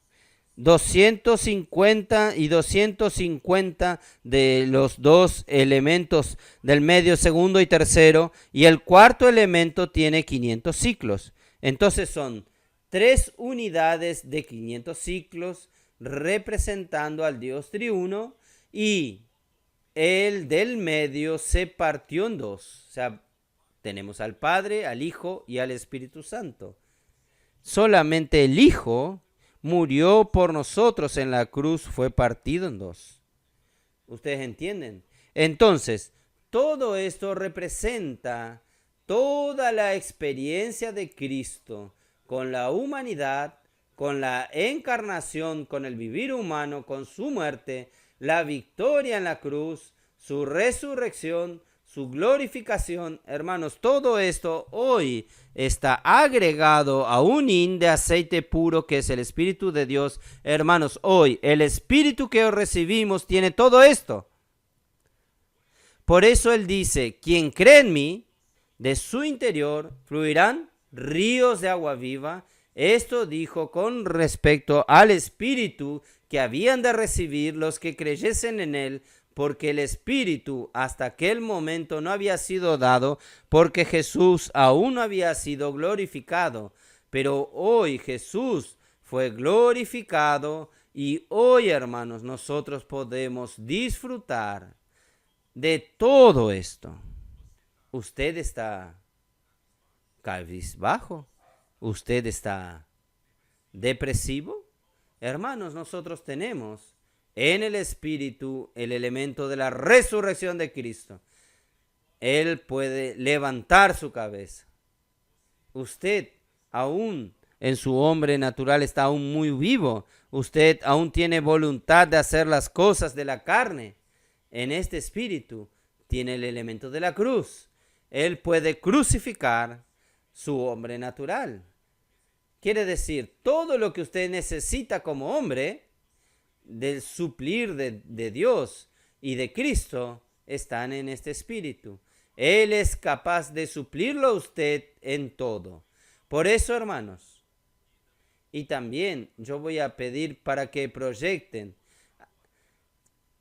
250 y 250 de los 2 elementos del medio, segundo y tercero, y el cuarto elemento tiene 500 ciclos. Entonces son 3 unidades de 500 ciclos representando al Dios triuno, y el del medio se partió en 2. O sea, tenemos al Padre, al Hijo y al Espíritu Santo. Solamente el Hijo murió por nosotros en la cruz, fue partido en 2. ¿Ustedes entienden? Entonces, todo esto representa toda la experiencia de Cristo con la humanidad, con la encarnación, con el vivir humano, con su muerte, la victoria en la cruz, su resurrección, su glorificación. Hermanos, todo esto hoy está agregado a un hin de aceite puro que es el Espíritu de Dios. Hermanos, hoy el Espíritu que recibimos tiene todo esto. Por eso Él dice: quien cree en mí, de su interior fluirán ríos de agua viva. Esto dijo con respecto al Espíritu que habían de recibir los que creyesen en Él, porque el Espíritu hasta aquel momento no había sido dado, porque Jesús aún no había sido glorificado. Pero hoy Jesús fue glorificado, y hoy, hermanos, nosotros podemos disfrutar de todo esto. Usted está cabizbajo, usted está depresivo. Hermanos, nosotros tenemos en el Espíritu el elemento de la resurrección de Cristo. Él puede levantar su cabeza. Usted aún en su hombre natural está aún muy vivo. Usted aún tiene voluntad de hacer las cosas de la carne. En este Espíritu tiene el elemento de la cruz. Él puede crucificar su hombre natural. Quiere decir, todo lo que usted necesita como hombre, del suplir de Dios y de Cristo, están en este Espíritu. Él es capaz de suplirlo a usted en todo. Por eso, hermanos, y también yo voy a pedir para que proyecten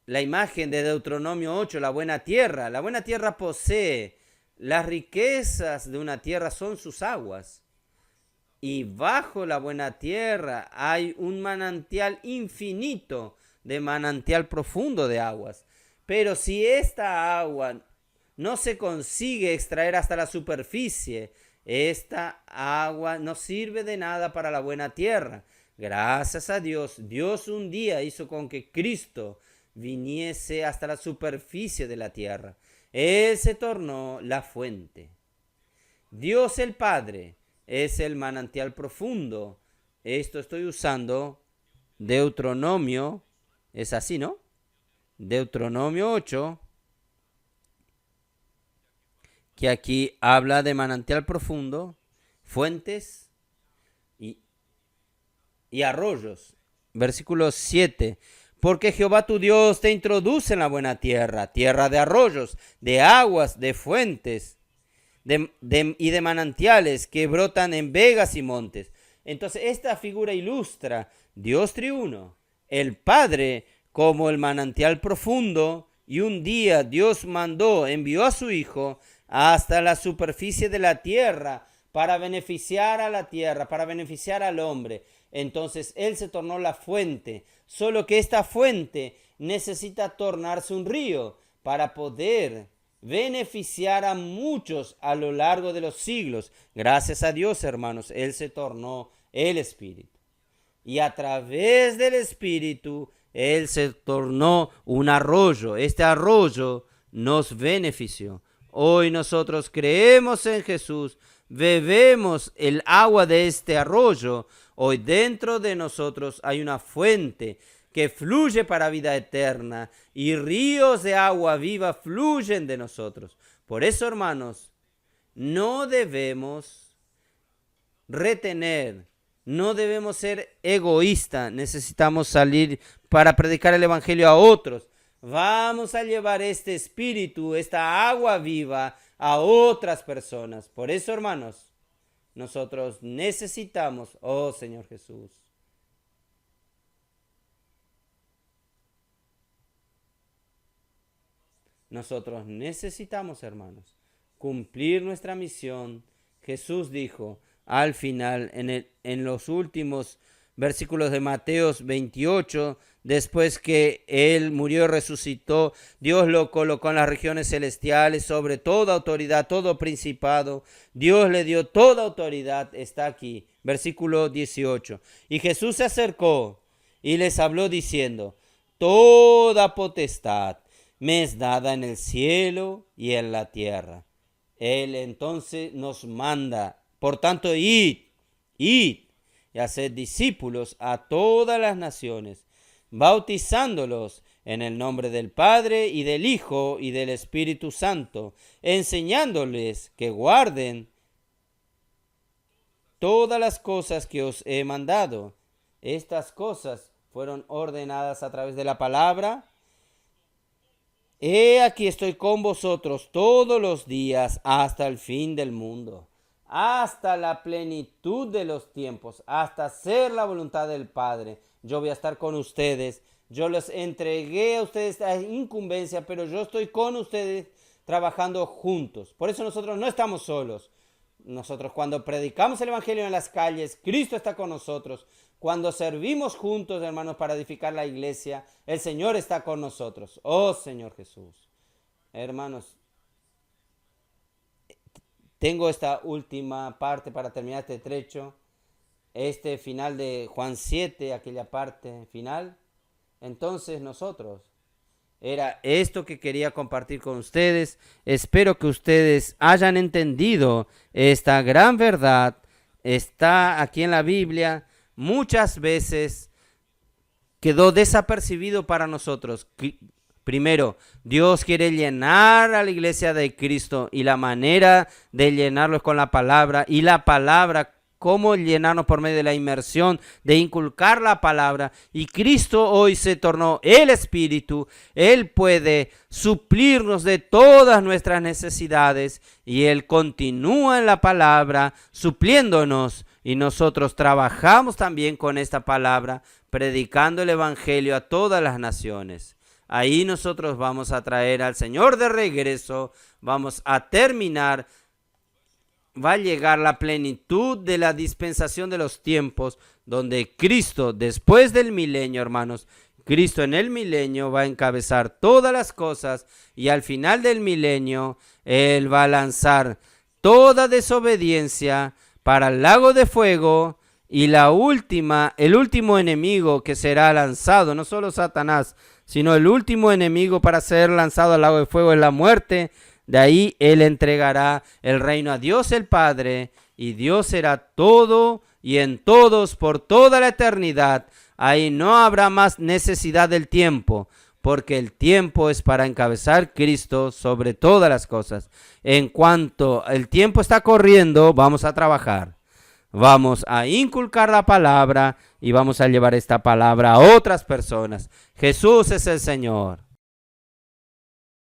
la imagen de Deuteronomio 8, la buena tierra. La buena tierra posee las riquezas de una tierra, son sus aguas. Y bajo la buena tierra hay un manantial infinito, de manantial profundo de aguas. Pero si esta agua no se consigue extraer hasta la superficie, esta agua no sirve de nada para la buena tierra. Gracias a Dios, Dios un día hizo con que Cristo viniese hasta la superficie de la tierra. Él se tornó la fuente. Dios el Padre es el manantial profundo. Esto estoy usando Deuteronomio, es así, ¿no? Deuteronomio 8, que aquí habla de manantial profundo, fuentes, y y arroyos. Versículo 7. Porque Jehová tu Dios te introduce en la buena tierra, tierra de arroyos, de aguas, de fuentes y de manantiales que brotan en vegas y montes. Entonces esta figura ilustra Dios triuno, el Padre como el manantial profundo, y un día Dios envió a su Hijo hasta la superficie de la tierra para beneficiar a la tierra, para beneficiar al hombre. Entonces Él se tornó la fuente, solo que esta fuente necesita tornarse un río para poder beneficiar a muchos a lo largo de los siglos. Gracias a Dios, hermanos, Él se tornó el Espíritu. Y a través del Espíritu, Él se tornó un arroyo. Este arroyo nos benefició. Hoy nosotros creemos en Jesús, bebemos el agua de este arroyo. Hoy dentro de nosotros hay una fuente que fluye para vida eterna y ríos de agua viva fluyen de nosotros. Por eso, hermanos, no debemos retener, no debemos ser egoístas. Necesitamos salir para predicar el evangelio a otros. Vamos a llevar este espíritu, esta agua viva a otras personas. Por eso, hermanos, nosotros necesitamos, oh Señor Jesús, nosotros necesitamos, hermanos, cumplir nuestra misión. Jesús dijo al final, en los últimos versículos de Mateo 28, después que Él murió y resucitó, Dios lo colocó en las regiones celestiales sobre toda autoridad, todo principado. Dios le dio toda autoridad, está aquí, versículo 18. Y Jesús se acercó y les habló diciendo: toda potestad me es dada en el cielo y en la tierra. Él entonces nos manda, por tanto, id y haced discípulos a todas las naciones, bautizándolos en el nombre del Padre y del Hijo y del Espíritu Santo, enseñándoles que guarden todas las cosas que os he mandado. Estas cosas fueron ordenadas a través de la palabra. He aquí estoy con vosotros todos los días hasta el fin del mundo, hasta la plenitud de los tiempos, hasta hacer la voluntad del Padre. Yo voy a estar con ustedes. Yo les entregué a ustedes esta incumbencia, pero yo estoy con ustedes trabajando juntos. Por eso nosotros no estamos solos. Nosotros cuando predicamos el evangelio en las calles, Cristo está con nosotros. Cuando servimos juntos, hermanos, para edificar la iglesia, el Señor está con nosotros. Oh Señor Jesús. Hermanos, tengo esta última parte para terminar este trecho. Este final de Juan 7, aquella parte final. Entonces nosotros, era esto que quería compartir con ustedes. Espero que ustedes hayan entendido esta gran verdad. Está aquí en la Biblia. Muchas veces quedó desapercibido para nosotros. Primero, Dios quiere llenar a la iglesia de Cristo y la manera de llenarlo es con la palabra. Y la palabra, cómo llenarnos por medio de la inmersión, de inculcar la palabra. Y Cristo hoy se tornó el Espíritu. Él puede suplirnos de todas nuestras necesidades y Él continúa en la palabra supliéndonos. Y nosotros trabajamos también con esta palabra, predicando el evangelio a todas las naciones. Ahí nosotros vamos a traer al Señor de regreso, vamos a terminar. Va a llegar la plenitud de la dispensación de los tiempos, donde Cristo, después del milenio, hermanos, Cristo en el milenio va a encabezar todas las cosas y al final del milenio, Él va a lanzar toda desobediencia para el lago de fuego y el último enemigo que será lanzado, no solo Satanás, sino el último enemigo para ser lanzado al lago de fuego es la muerte. De ahí Él entregará el reino a Dios el Padre y Dios será todo y en todos por toda la eternidad. Ahí no habrá más necesidad del tiempo, porque el tiempo es para encabezar Cristo sobre todas las cosas. En cuanto el tiempo está corriendo, vamos a trabajar. Vamos a inculcar la palabra y vamos a llevar esta palabra a otras personas. Jesús es el Señor.